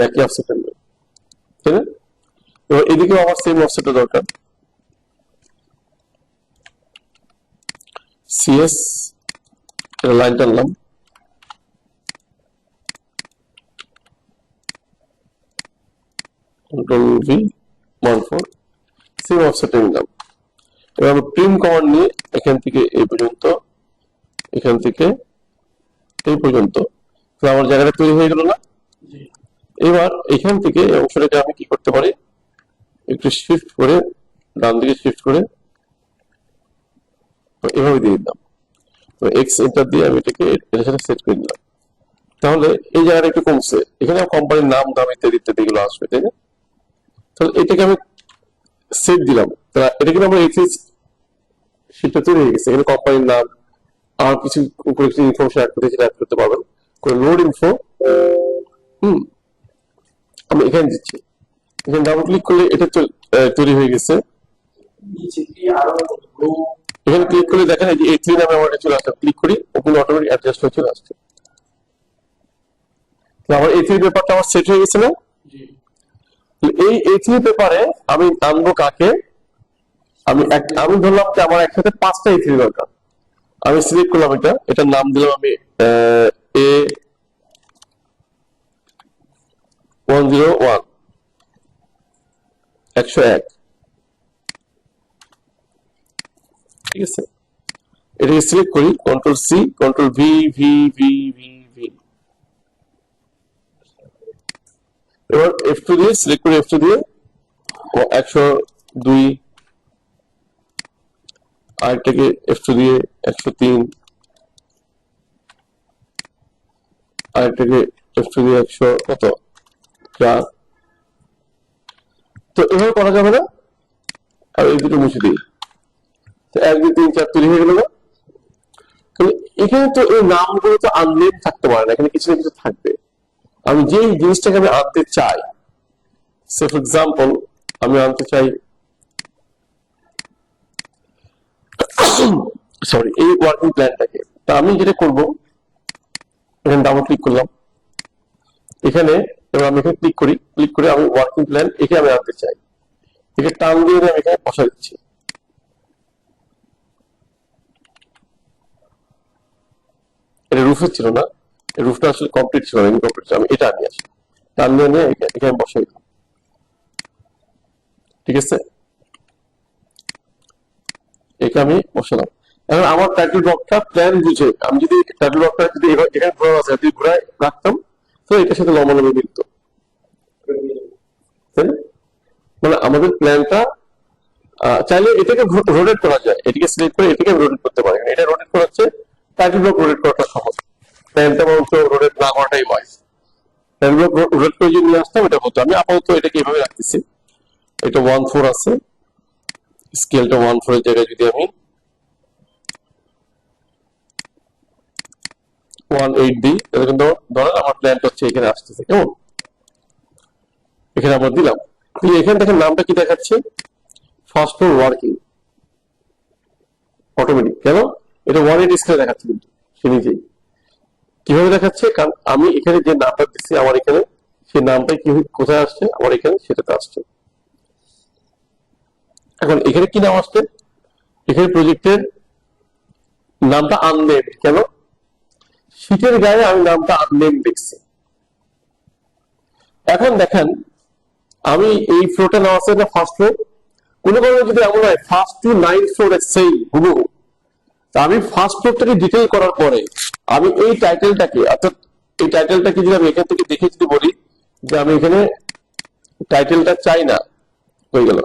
S1: একই অফসেটটা নেবে, তাই না? এবার এদিকেও আমার সেম অফসেটটা দরকার, সিএস লাইন টানলাম, কন্ট্রোল ভি 14, সেম অফসেটে নিলাম। এবার আমি প্রিন্ট কমান্ড নিয়ে এখান থেকে এই পর্যন্ত, এখান থেকে এই পর্যন্ত, তো আমার জায়গাটা তৈরি হয়ে গেল না? এবার এখান থেকে এই অংশটাকে আমি কি করতে পারি, একটু শিফট করে ডান দিকে শিফট করে এভাবে দিয়ে দিলাম, তো এক্স এন্টার দিয়ে আমি এটাকে এটার সাথে সেট করে দিলাম। তাহলে এই জায়গাটা একটু কমছে, এখানে কোম্পানির নাম দাম ইত্যাদি ইত্যাদি এগুলো আসবে, তাই না? তাহলে এটাকে আমি সেট দিলাম, তাহলে এটা কিন্তু আমার এক্সেস শীটটা তৈরি হয়ে গেছে, এখানে কোম্পানির নাম আর কিছু উপরে কিছু ইনফরমেশন অ্যাড করতে সেটা অ্যাড করতে পারবেন, করে লোড ইনফো আমি এখানে দিচ্ছি, এখানে ডাবল ক্লিক করলে এটা তৈরি হয়ে গেছে।
S3: নিচে কি আরো রো
S1: এখানে ক্লিক করলে দেখেন এই যে A3 নামে আমার চলে আসছে, ক্লিক করি ওপেন অটোমেটিক অ্যাডজাস্ট হয়ে চলে আসছে। আমার A3 পেপারটা আমার সেট হয়ে গেছে না? এই A3 পেপারে আমি আনবো কাকে, আমি ধরলাম যে আমার একসাথে 5টা A3 দরকার, আমি সিলেক্ট করলাম এটার নাম দিলাম আমি A101 101, ঠিক আছে? এটাকে সিলেক্ট করি, control C, control V V V V V, এবার F2 দিয়ে সিলেক্ট করে F2 দিয়ে 102, আরেকটাকে F2 দিয়ে 103, আরেকটাকে F2 দিয়ে 100 কত 4, তো এভাবে করা যাবে না? আর এই দুটো মুছে দিই, তো 1 2 3 4 তৈরি হয়ে গেল না? এখানে তো এই নামগুলো তো আননেম থাকতে পারে না, এখানে কিছু না কিছু থাকবে। আমি যেই জিনিসটাকে আমি আনতে চাই, সে ফর এক্সাম্পল আমি আনতে চাই সরি এই ওয়ার্কিং প্ল্যানটাকে, তা আমি যেটা করব এখানে ডাবল ক্লিক করলাম, এখানে এবার আমি এখানে ক্লিক করি, ক্লিক করে আমি ওয়ার্কিং প্ল্যান এখানে আমি আনতে চাই, একে টান দিয়ে আমি এখানে বসা দিচ্ছি। এটা রুফে ছিল না, রুফটা আসলে কমপ্লিট ছিল না, ইনকমপ্লিট ছিল, আমি এটা নিয়ে আসি, টান দিয়ে নিয়ে এখানে বসাই দিলাম, ঠিক আছে? এটা আমি বসালাম। এখন আমার টাইটেল ব্লকটা প্ল্যান বুঝে আমি যদি টাইটেল ব্লকটা যদি এখানে ঘোরা আছে যদি ঘুরায় রাখতাম, তো এটার সাথে লম্বালম্বি মিলত, তাই না? মানে আমাদের প্ল্যানটা চাইলে এটাকে রোটেট করা যায়, এটাকে সিলেক্ট করে এটাকে রোটেট করতে পারে, এটা রোটেট করা হচ্ছে, টাইটেল ব্লক রোটেট করাটা সহজ, প্ল্যানটা বরঞ্চ রোটেট না করাটাই ওয়াইজ। টাইটেল ব্লক রোটেট করে যদি নিয়ে আসতাম এটা হতো, আমি আপাতত এটাকে এভাবে রাখতেছি, এটা 1/4 আছে, স্কেলটা 1/4 এর জায়গায় যদি আমি 1/8 দিই, তাহলে কিন্তু ধরেন আমার প্ল্যানটা হচ্ছে এখানে আসতেছে, কেমন? এখানে আমরা দিলাম, কিন্তু এখানে দেখেন নামটা কি দেখাচ্ছে, ফার্স্ট ফ্লোর ওয়ার্কিং অটোমেটিক, কেন? এটা 1/8 স্কেলে দেখাচ্ছে, কিন্তু সে নিজেই কিভাবে দেখাচ্ছে, কারণ আমি এখানে যে নামটা দিচ্ছি আমার এখানে সেই নামটা কি কোথায় আসছে, আমার এখানে সেটাতে আসছে। এখন এখানে কি নাম আসছে, এখানে প্রজেক্টের নামটা আননেম, কেন? শীটের গায়ে আমি নামটা আননেম দেখছি। এখন দেখেন আমি এই ফ্লোরটা নেওয়া আছে না ফার্স্ট ফ্লোর, কোনো কারণে যদি এমন হয় ফার্স্ট টু 9th ফ্লোর সেই হুবহু, আমি ফার্স্ট ফ্লোরটাকে ডিটেইল করার পরে আমি এই টাইটেলটাকে, অর্থাৎ এই টাইটেলটাকে যদি আমি এখান থেকে দেখে যদি বলি যে আমি এখানে টাইটেলটা চাই না, হয়ে গেল।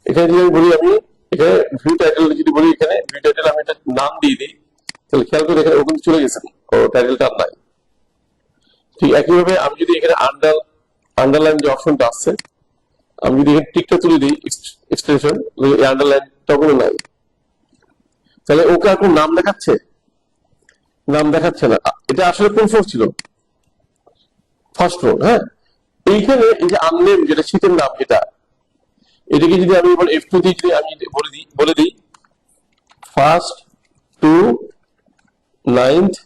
S1: এখানে যদি আমি বলি আমি এখানে ভিউ টাইটেল যদি বলি, এখানে ভিউ টাইটেল আমি একটা নাম দিয়ে দিই, তাহলে খেয়াল করে এখানে ওখানে চলে গেছে, ও টাইটেলটা আর নাই। ঠিক একইভাবে আমি যদি এখানে আন্ডারলাইন যে অপশনটা আছে, আমি যদি এখানে টিকটা তুলে দিই এক্সটেনশন, এই আন্ডারলাইন তখনও নাই, তাহলে ওকে আর কোন নাম দেখাচ্ছে, নাম দেখাচ্ছে না। এটা আসলে কোন ফ্লোর ছিল, ফার্স্ট ফ্লোর। হ্যাঁ, এইখানে এই যে আননেম যেটা শীতের নাম, এটাকে যদি আমি এবার F2 দিয়ে যদি আমি বলে দিই first two 9th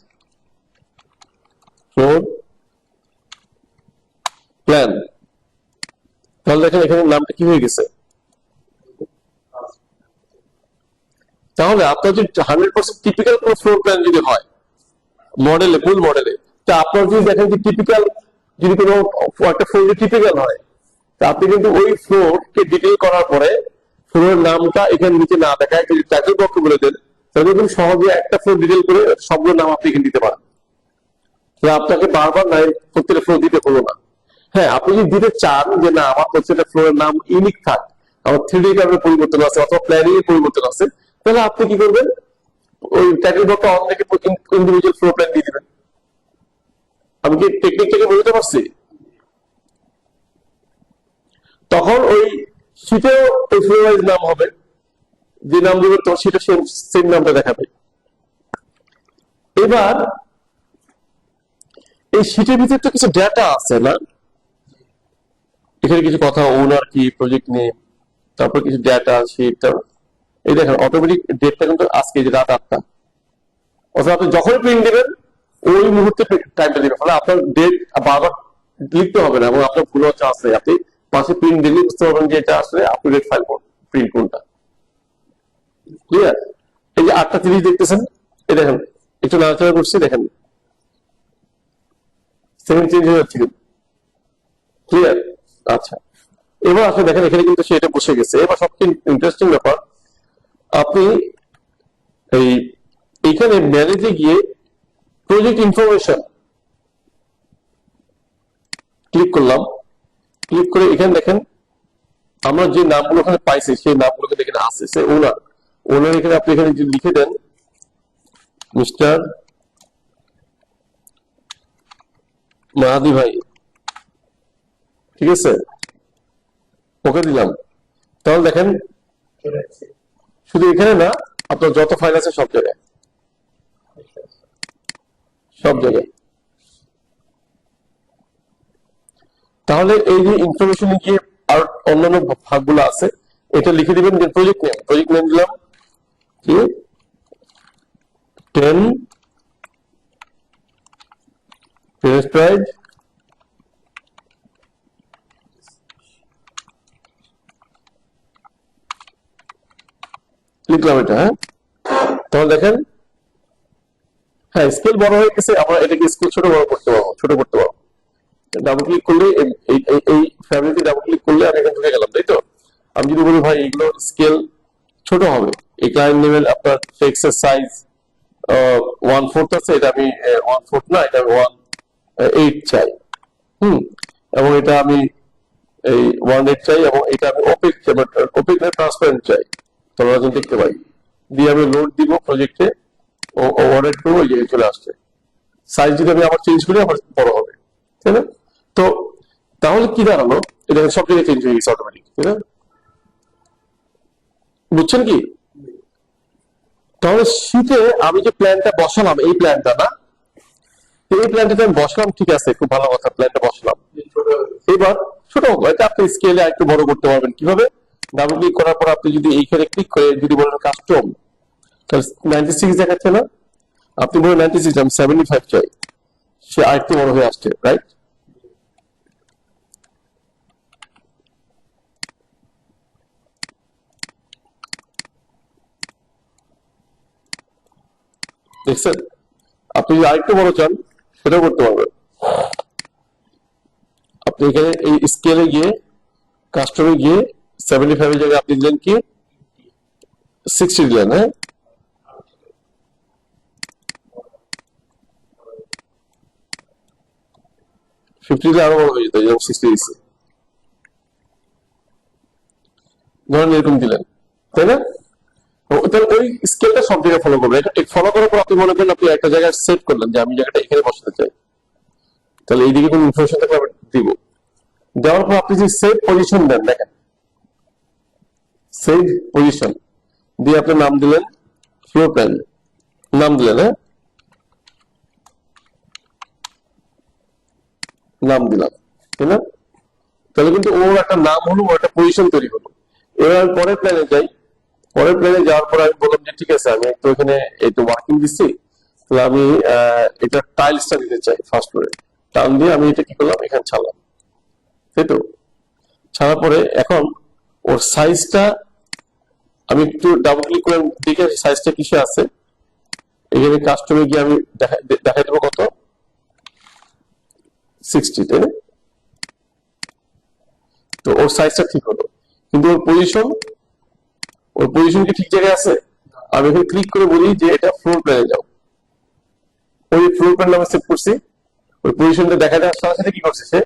S1: floor plan. তাহলে দেখেন এখানে নামটা কি হয়ে গেছে। তাহলে আপনার যদি 100% টিপিক্যাল কোন ফ্লোর প্ল্যান যদি হয় মডেলে, ফুল মডেলে, তা আপনার যদি দেখেন যে টিপিক্যাল যদি কোনো একটা ফ্লোর টিপিক্যাল হয়, তা আপনি কিন্তু ওই ফ্লোরকে ডিটেইল করার পরে ফ্লোরের নামটা এখানে নিচে না দেখায় যদি টাইটেল বক্সে বলে দেন, তাহলে কিন্তু সহজে একটা ফ্লোর ডিটেইল করে সবগুলো নাম আপনি এখানে দিতে পারেন। আপনাকে বারবার প্রত্যেকটা ফ্লোর দিতে হলো না। হ্যাঁ, আপনি যদি দিতে চান যে না আমার প্রত্যেকটা ফ্লোরের নাম ইউনিক থাক, আমার 3D কার্ভের পরিবর্তন আছে অথবা প্ল্যানিং এর পরিবর্তন আছে, তাহলে আপনি কি করবেন, ওই টাইটেল বক্সটা অন রেখে ইন্ডিভিজুয়াল ফ্লোর প্ল্যান দিয়ে দিবেন। আমি কি টেকনিকটাকে বুঝতে পারছি? তখন ওই শীটেও ওই ফ্লোর ওয়াইজ নাম হবে, যে নাম দেবেন তখন সেটা সেম নামটা দেখাবে। এবার এই শীটের ভিতরে তো কিছু ডেটা আছে না, এখানে কিছু কথা, ওনার কি, প্রজেক্ট নেম, তারপর কিছু ডেটা শীট। এই দেখেন অটোমেটিক ডেটটা কিন্তু আজকে যে রাত 8টা, অথবা আপনি যখনই প্রিন্ট দেবেন ওই মুহূর্তে টাইমটা দিবেন, ফলে আপনার ডেট বারবার লিখতে হবে না এবং আপনার ভুল চান্স নেই। আপনি পাশে প্রিন্ট দিলে বুঝতে পারবেন যে এটা আসলে আপডেট ফাইল প্রিন্ট কোনটা। ক্লিয়ার? এই যে 8টা 30 দেখতেছেন, এই দেখেন একটু নাড়াচাড়া করছি, দেখেন 7 চেঞ্জ হয়ে যাচ্ছে কিন্তু। ক্লিয়ার? আচ্ছা, এবার আসলে দেখেন এখানে কিন্তু সেটা বসে গেছে। এবার সবচেয়ে ইন্টারেস্টিং ব্যাপার, আপনি এইখানে ম্যানেজে গিয়ে প্রজেক্ট ইনফরমেশন ক্লিক করলাম। ক্লিক করে এখানে দেখেন আমরা যে নামগুলো ওখানে পাইছি সেই নামগুলোকে দেখেন আছে, সে ওনার এখানে আপনি এখানে যদি লিখে দেন মিস্টার মাহাদি ভাই, ঠিক আছে, ওকে দিলাম। তাহলে দেখেন শুধু এখানে না, আপনার যত ফাইল আছে সব জায়গায়, সব জায়গায়। তাহলে এই যে ইনফরমেশন গিয়ে আর অন্যান্য ভাগগুলো আছে, এটা লিখে দিবেন যে প্রজেক্ট নেম দিলাম কি 10 পেরিস্ট্রাইড লিখলাম এটা। হ্যাঁ, তাহলে দেখেন হ্যাঁ স্কেল বড় হয়ে গেছে, আমরা এটাকে স্কেল ছোট করতে পারবো। ডাবল ক্লিক করলে এই ফ্যামিলিতে ডাবল ক্লিক করলে আমি এখানে ঢুকে গেলাম, তাই তো? আমি যদি বলি ভাই এগুলো স্কেল ছোট হবে, এই ক্লায়েন্ট নেমের আপনার টেক্সটের সাইজ 1/4 আছে, এটা আমি 1/4 না, এটা আমি 1/8 চাই। এবং এটা আমি এই 1/8 চাই, এবং এটা আমি ওপেক না ট্রান্সপারেন্ট চাই, তোমরা যেন দেখতে পাই। দিয়ে আমি লোড দিব প্রজেক্টে, ওভাররাইট করবো, ওই জায়গায় চলে আসছে। সাইজ যদি আমি আবার চেঞ্জ করি আবার বড় হবে, তাই না? তো তাহলে কি দাঁড়ালো, এটা সব জায়গায় চেঞ্জ হয়ে গেছে অটোমেটিক, তাই না? বুঝছেন কি? তাহলে শীতে আমি যে প্ল্যানটা বসালাম, এই প্ল্যানটা না, এই প্ল্যানটা আমি বসলাম, ঠিক আছে, খুব ভালো কথা, প্ল্যানটা বসলাম। এবার ছোট হবে, এটা আপনি স্কেলে একটু বড় করতে পারবেন কিভাবে? ডাবল ক্লিক করার পর আপনি যদি এইখানে ক্লিক করে যদি বলেন কাস্টম, তাহলে 96 দেখাচ্ছে না, আপনি বলেন 96, আমি 75 চাই, সে আরেকটু বড় হয়ে আসছে, রাইট? দেখছেন? আপনি যদি আরেকটু বড় চান সেটাও করতে পারবেন। আপনি এখানে এই স্কেলে গিয়ে কাস্টমে গিয়ে 75 এর জায়গায় আপনি দিলেন কি 60 দিলেন। হ্যাঁ, দিলে আরো বড় হয়ে যেত, যেমন 60 দিচ্ছে, ধরেন এরকম দিলেন, তাই না? তাহলে ওই স্কেলটা সব জায়গায় ফলো করবে। এটা ফলো করার পর আপনি মনে করেন আপনি একটা জায়গায় সেট করলেন যে আমি জায়গাটা এখানে বসাতে চাই, তাহলে এইদিকে কোনো ইনফরমেশন থাকলে আমি দিব। দেওয়ার পর আপনি যে সেভ পজিশন দেন, দেখেন সেভ পজিশন দিয়ে আপনি নাম দিলেন ফ্লোর প্ল্যান, নাম দিলেন, হ্যাঁ, নাম দিলাম, তাই না? তাহলে কিন্তু ওর একটা নাম হলো, ওর একটা পজিশন তৈরি হলো। এবার পরের প্ল্যানে যাই, পরের প্লেনে যাওয়ার পর আমি বললাম যে ঠিক আছে, আমি তো এখানে এই তো ওয়ার্কিং দিচ্ছি, তাহলে আমি এটা টাইলসটা দিতে চাই ফার্স্ট ফ্লোরে। টান দিয়ে আমি এটা কি করলাম, এখানে ছাড়লাম, তাই তো। ছাড়ার পরে এখন ওর সাইজটা আমি একটু ডাবল ক্লিক করে দেখে সাইজটা কিসে আছে। এখানে কাস্টমে গিয়ে আমি দেখাই দেবো কত, 60, তাই না? তো ওর সাইজটা ঠিক হলো, কিন্তু ওর পজিশন কি ঠিক জায়গায় আছে? আমি এখানে ক্লিক করে বলি যে এটা ফ্লোর প্ল্যানে যাও, ওই ফ্লোর প্ল্যান আমি সেভ করছি, ওই পজিশনটা দেখা যাওয়ার সাথে সাথে কি করছে সে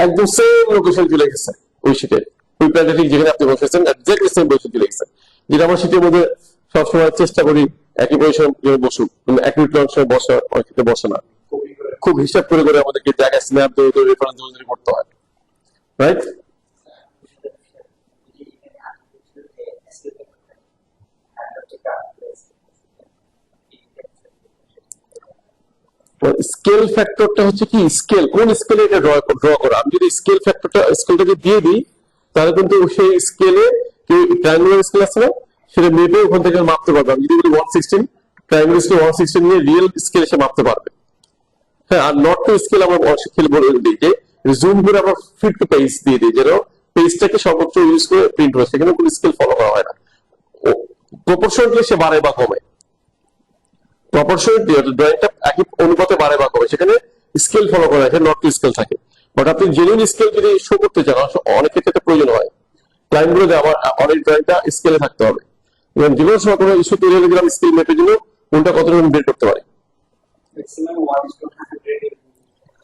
S1: একদম সেম লোকেশন চলে গেছে ওই শিটে, ওই প্ল্যানটা ঠিক যেখানে আপনি বসেছেন এক্স্যাক্টলি সেম পজিশন চলে গেছে। যেটা আমার শিটের মধ্যে সবসময় চেষ্টা করি একই পজিশন বসুক, কিন্তু এক মিনিট অনেক সময় বসে, অনেক ক্ষেত্রে বসে না, খুব হিসাব করে করে আমাদেরকে জায়গায় স্ন্যাপ ধরে রেফারেন্স ধরে করতে হয়, রাইট? স্কেল ফ্যাক্টরটা হচ্ছে কি, স্কেল কোন স্কেলে এটা ড্র করা। আমি যদি স্কেলটাকে দিয়ে দিই, তাহলে কিন্তু সেই স্কেলে ট্রায়াঙ্গুলার স্কেল আছে না, সেটা মেপে ওখান থেকে মাপতে পারবে। আমি যদি বলি 116, ট্রায়াঙ্গুলার স্কেল 116 নিয়ে রিয়েল স্কেল এসে মাপতে পারবে। হ্যাঁ, আর নট টু স্কেল আমরা স্কেল বলে দিই যে জুম করে আমরা ফিট টু পেজ দিয়ে দিই, যেন পেজটাকে সর্বোচ্চ ইউজ করে প্রিন্ট হয়, সেখানে কোনো স্কেল ফলো করা হয় না। প্রপোর্শনালি সে বাড়ে বা কমে, প্রপোর্শনালি ড্রয়িংটা একই অনুপাতে বাড়ে বা কমে, সেখানে স্কেল ফলো করা হয়, নট টু স্কেল থাকে। বাট আপনি জেনুইন স্কেল যদি শো করতে চান, অনেক ক্ষেত্রে প্রয়োজন হয় ক্লায়েন্ট গুলো যে আমার অনেক ড্রয়িংটা স্কেলে থাকতে হবে, এবং যে কোনো সময় কোনো ইস্যু তৈরি হলে গেলাম স্কেল মেপের জন্য কোনটা কতটা বের করতে পারে।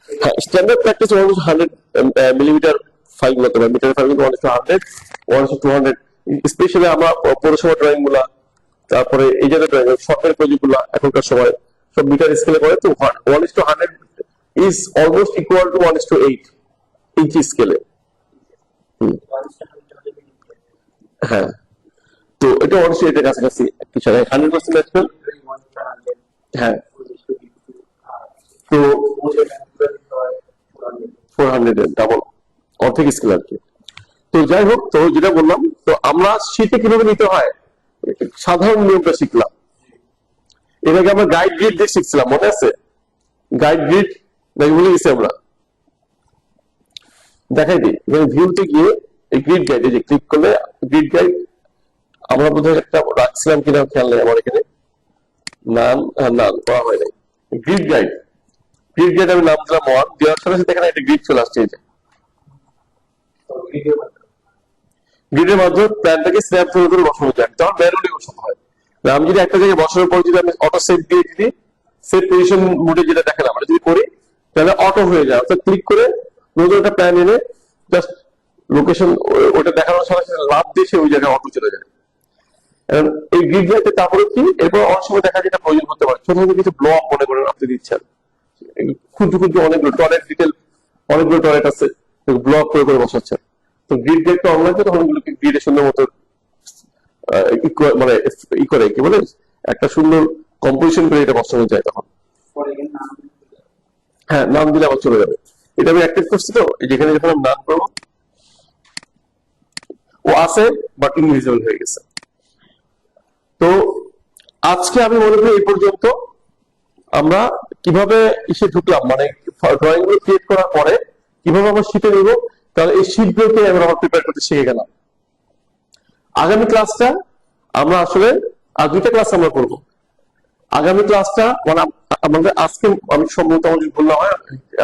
S1: হ্যাঁ, স্ট্যান্ডার্ড প্র্যাকটিস 100 মিলিমিটার ফাইল করতে পারে, মিটার ফাইল 1:100, 1:200, স্পেশালি আমরা পৌরসভা ড্রয়িং গুলা, তারপরে এই জায়গায় ড্রয়িং সরকারি প্রজেক্ট গুলা এখনকার সময় সব মিটার স্কেলে করে। তো 1:100 ইজ অলমোস্ট ইকুয়াল টু 1:8 ইঞ্চি স্কেলে। হ্যাঁ, তো এটা 1:8 এর কাছাকাছি কিছু 100% ন্যাচারাল। হ্যাঁ, তো 400 ডাবল অর্ধেক স্কেল আর কি। তো যাই হোক, তো যেটা বললাম, তো আমরা শীতে কিভাবে নিতে হয় সাধারণ নিয়মটা শিখলাম। এর আগে আমরা গাইড গ্রিড দিয়ে শিখছিলাম, মনে আছে? গাইড গ্রিড নাকি ভুলে গেছি আমরা? দেখাই দিই, এখানে ভিউতে গিয়ে এই গ্রিড গাইড, এই যে ক্লিক করলে গ্রিড গাইড আমরা বোধহয় একটা রাখছিলাম কিনা খেয়াল নেই আমার, এখানে নাম করা হয় নাই। গ্রিড গাইড আমি নাম দিলাম 1, দেওয়ার সাথে সাথে এখানে একটা গ্রিড চলে আসছে। এই যে গ্রিডের মাধ্যমে প্ল্যানটাকে স্ন্যাপ করে বসানো যায়, তখন ম্যানুয়ালি বসাতে হয়। আমি যদি একটা জায়গায় বসানোর পর যদি আমি অটো সেভ দিয়ে যদি সেভ পজিশন মোডে যেটা দেখালাম আমরা যদি করি, তাহলে অটো হয়ে যায়। অর্থাৎ ক্লিক করে নতুন একটা প্ল্যান এনে জাস্ট লোকেশন ওটা দেখানোর সাথে সাথে লাভ দিয়ে সে ওই জায়গায় অটো চলে যায়। এই গ্রিড গাইডে তারপরে কি, এরপর অনেক সময় দেখা যেটা প্রয়োজন হতে পারে, ছোট ছোট কিছু ব্লক মনে করেন আপনি দিচ্ছেন, ক্ষুদ্র ক্ষুদ্র অনেকগুলো টয়লেট ডিটেল, অনেকগুলো টয়লেট আছে, ব্লক করে করে বসাচ্ছেন। তো গ্রিড গাইডটা অনলাইন তখন ওগুলোকে গ্রিডের সুন্দর মতো মানে ই করে কি বলে একটা সুন্দর কম্পোজিশন করে এটা বসানো যায় তখন। হ্যাঁ, নাম দিলে আবার চলে যাবে। এটা আমি অ্যাক্টিভ করছি, তো যেখানে যখন আমি নাম করবো ও আছে, বাট ইনভিজিবল হয়ে গেছে। তো আজকে আমি মনে করি এই পর্যন্ত আমরা কিভাবে এসে ঢুকলাম, মানে ড্রয়িং গুলো ক্রিয়েট করার পরে কিভাবে আমরা শিখে নিব, তাহলে এই শীটগুলোকে আমরা প্রিপেয়ার করতে শিখে গেলাম। আগামী ক্লাসটা আমরা আসলে আর 2টা ক্লাস আমরা করবো। আগামী ক্লাসটা মানে আমাদের আজকে আমি সম্ভবত আমার যদি বললাম হয়,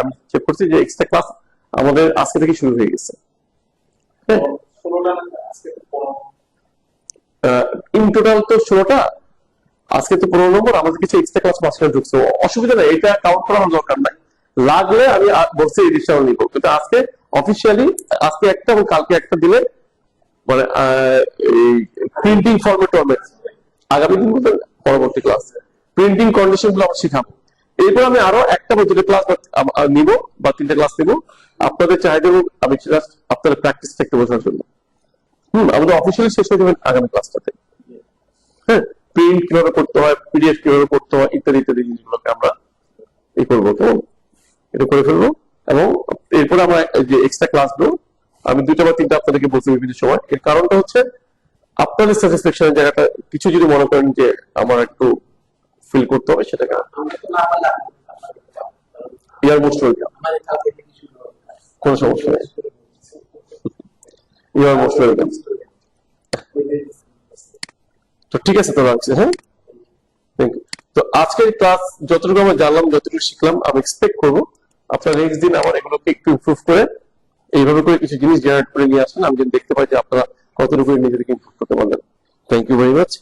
S1: আমি চেক করছি যে এক্সট্রা ক্লাস আমাদের আজকে থেকে শুরু হয়ে গেছে। ইন টোটাল তো 16টা, আজকে তো 15 নম্বর, আমাদের কিছু এক্সট্রা ক্লাস মাঝখানে ঢুকছে, অসুবিধা নেই, এটা কাউন্ট করার দরকার নাই। লাগলে আমি বলছি এডিশনাল নিব, কিন্তু আজকে অফিসিয়ালি আজকে একটা এবং কালকে একটা দিলে মানে এই প্রিন্টিং ফরম্যাট আগামী দিন পরবর্তী ক্লাস প্রিন্টিং কন্ডিশন গুলো আমরা শিখাবো। এরপর আমি আরো একটা বা 2টা ক্লাস নিব বা 3টা ক্লাস নিব আপনাদের চাহিদা, আমি আপনাদের প্র্যাকটিসটা একটু বোঝার জন্য। আমাদের অফিসিয়ালি শেষ হয়ে যাবে আগামী ক্লাসটাতে। হ্যাঁ, প্রিন্ট কিভাবে করতে হয়, পিডিএফ কিভাবে করতে হয়, ইত্যাদি ইত্যাদি জিনিসগুলোকে আমরা এই করবো, কেমন এটা করে ফেলবো। এবং এরপরে আমরা যে এক্সট্রা ক্লাসগুলো আমি 2টা বা 3টা আপনাদেরকে বলছি বিভিন্ন সময়। এর কারণটা হচ্ছে আপনাদের স্যাটিসফ্যাকশনের জায়গাটা কিছু যদি মনে করেন যে আমার একটু ফিল করতে হবে, সেটাকে
S3: আমরা তো না পারলে আপনাদের চাপ।
S1: ইয়ার মোস্ট ওয়েলকাম,
S3: আমাদের কালকে থেকে শুরু হবে কাজ।
S1: কোনো সমস্যা নেই, ইয়ার মোস্ট ওয়েলকাম। তো ঠিক আছে, তো রাখছি, হ্যাঁ, থ্যাংক ইউ। তো আজকের ক্লাস যতটুকু আমরা জানলাম, যতটুকু শিখলাম, আমি এক্সপেক্ট করবো আপনারা নেক্সট দিন আমার এগুলোকে একটু ইমপ্রুভ করে এইভাবে করে কিছু জিনিস জেনারেট করে নিয়ে আসেন, আমি যেন দেখতে পাই যে আপনারা কতটুকু নিজেদেরকে ইমপ্রুভ করতে পারলেন। Thank you very much.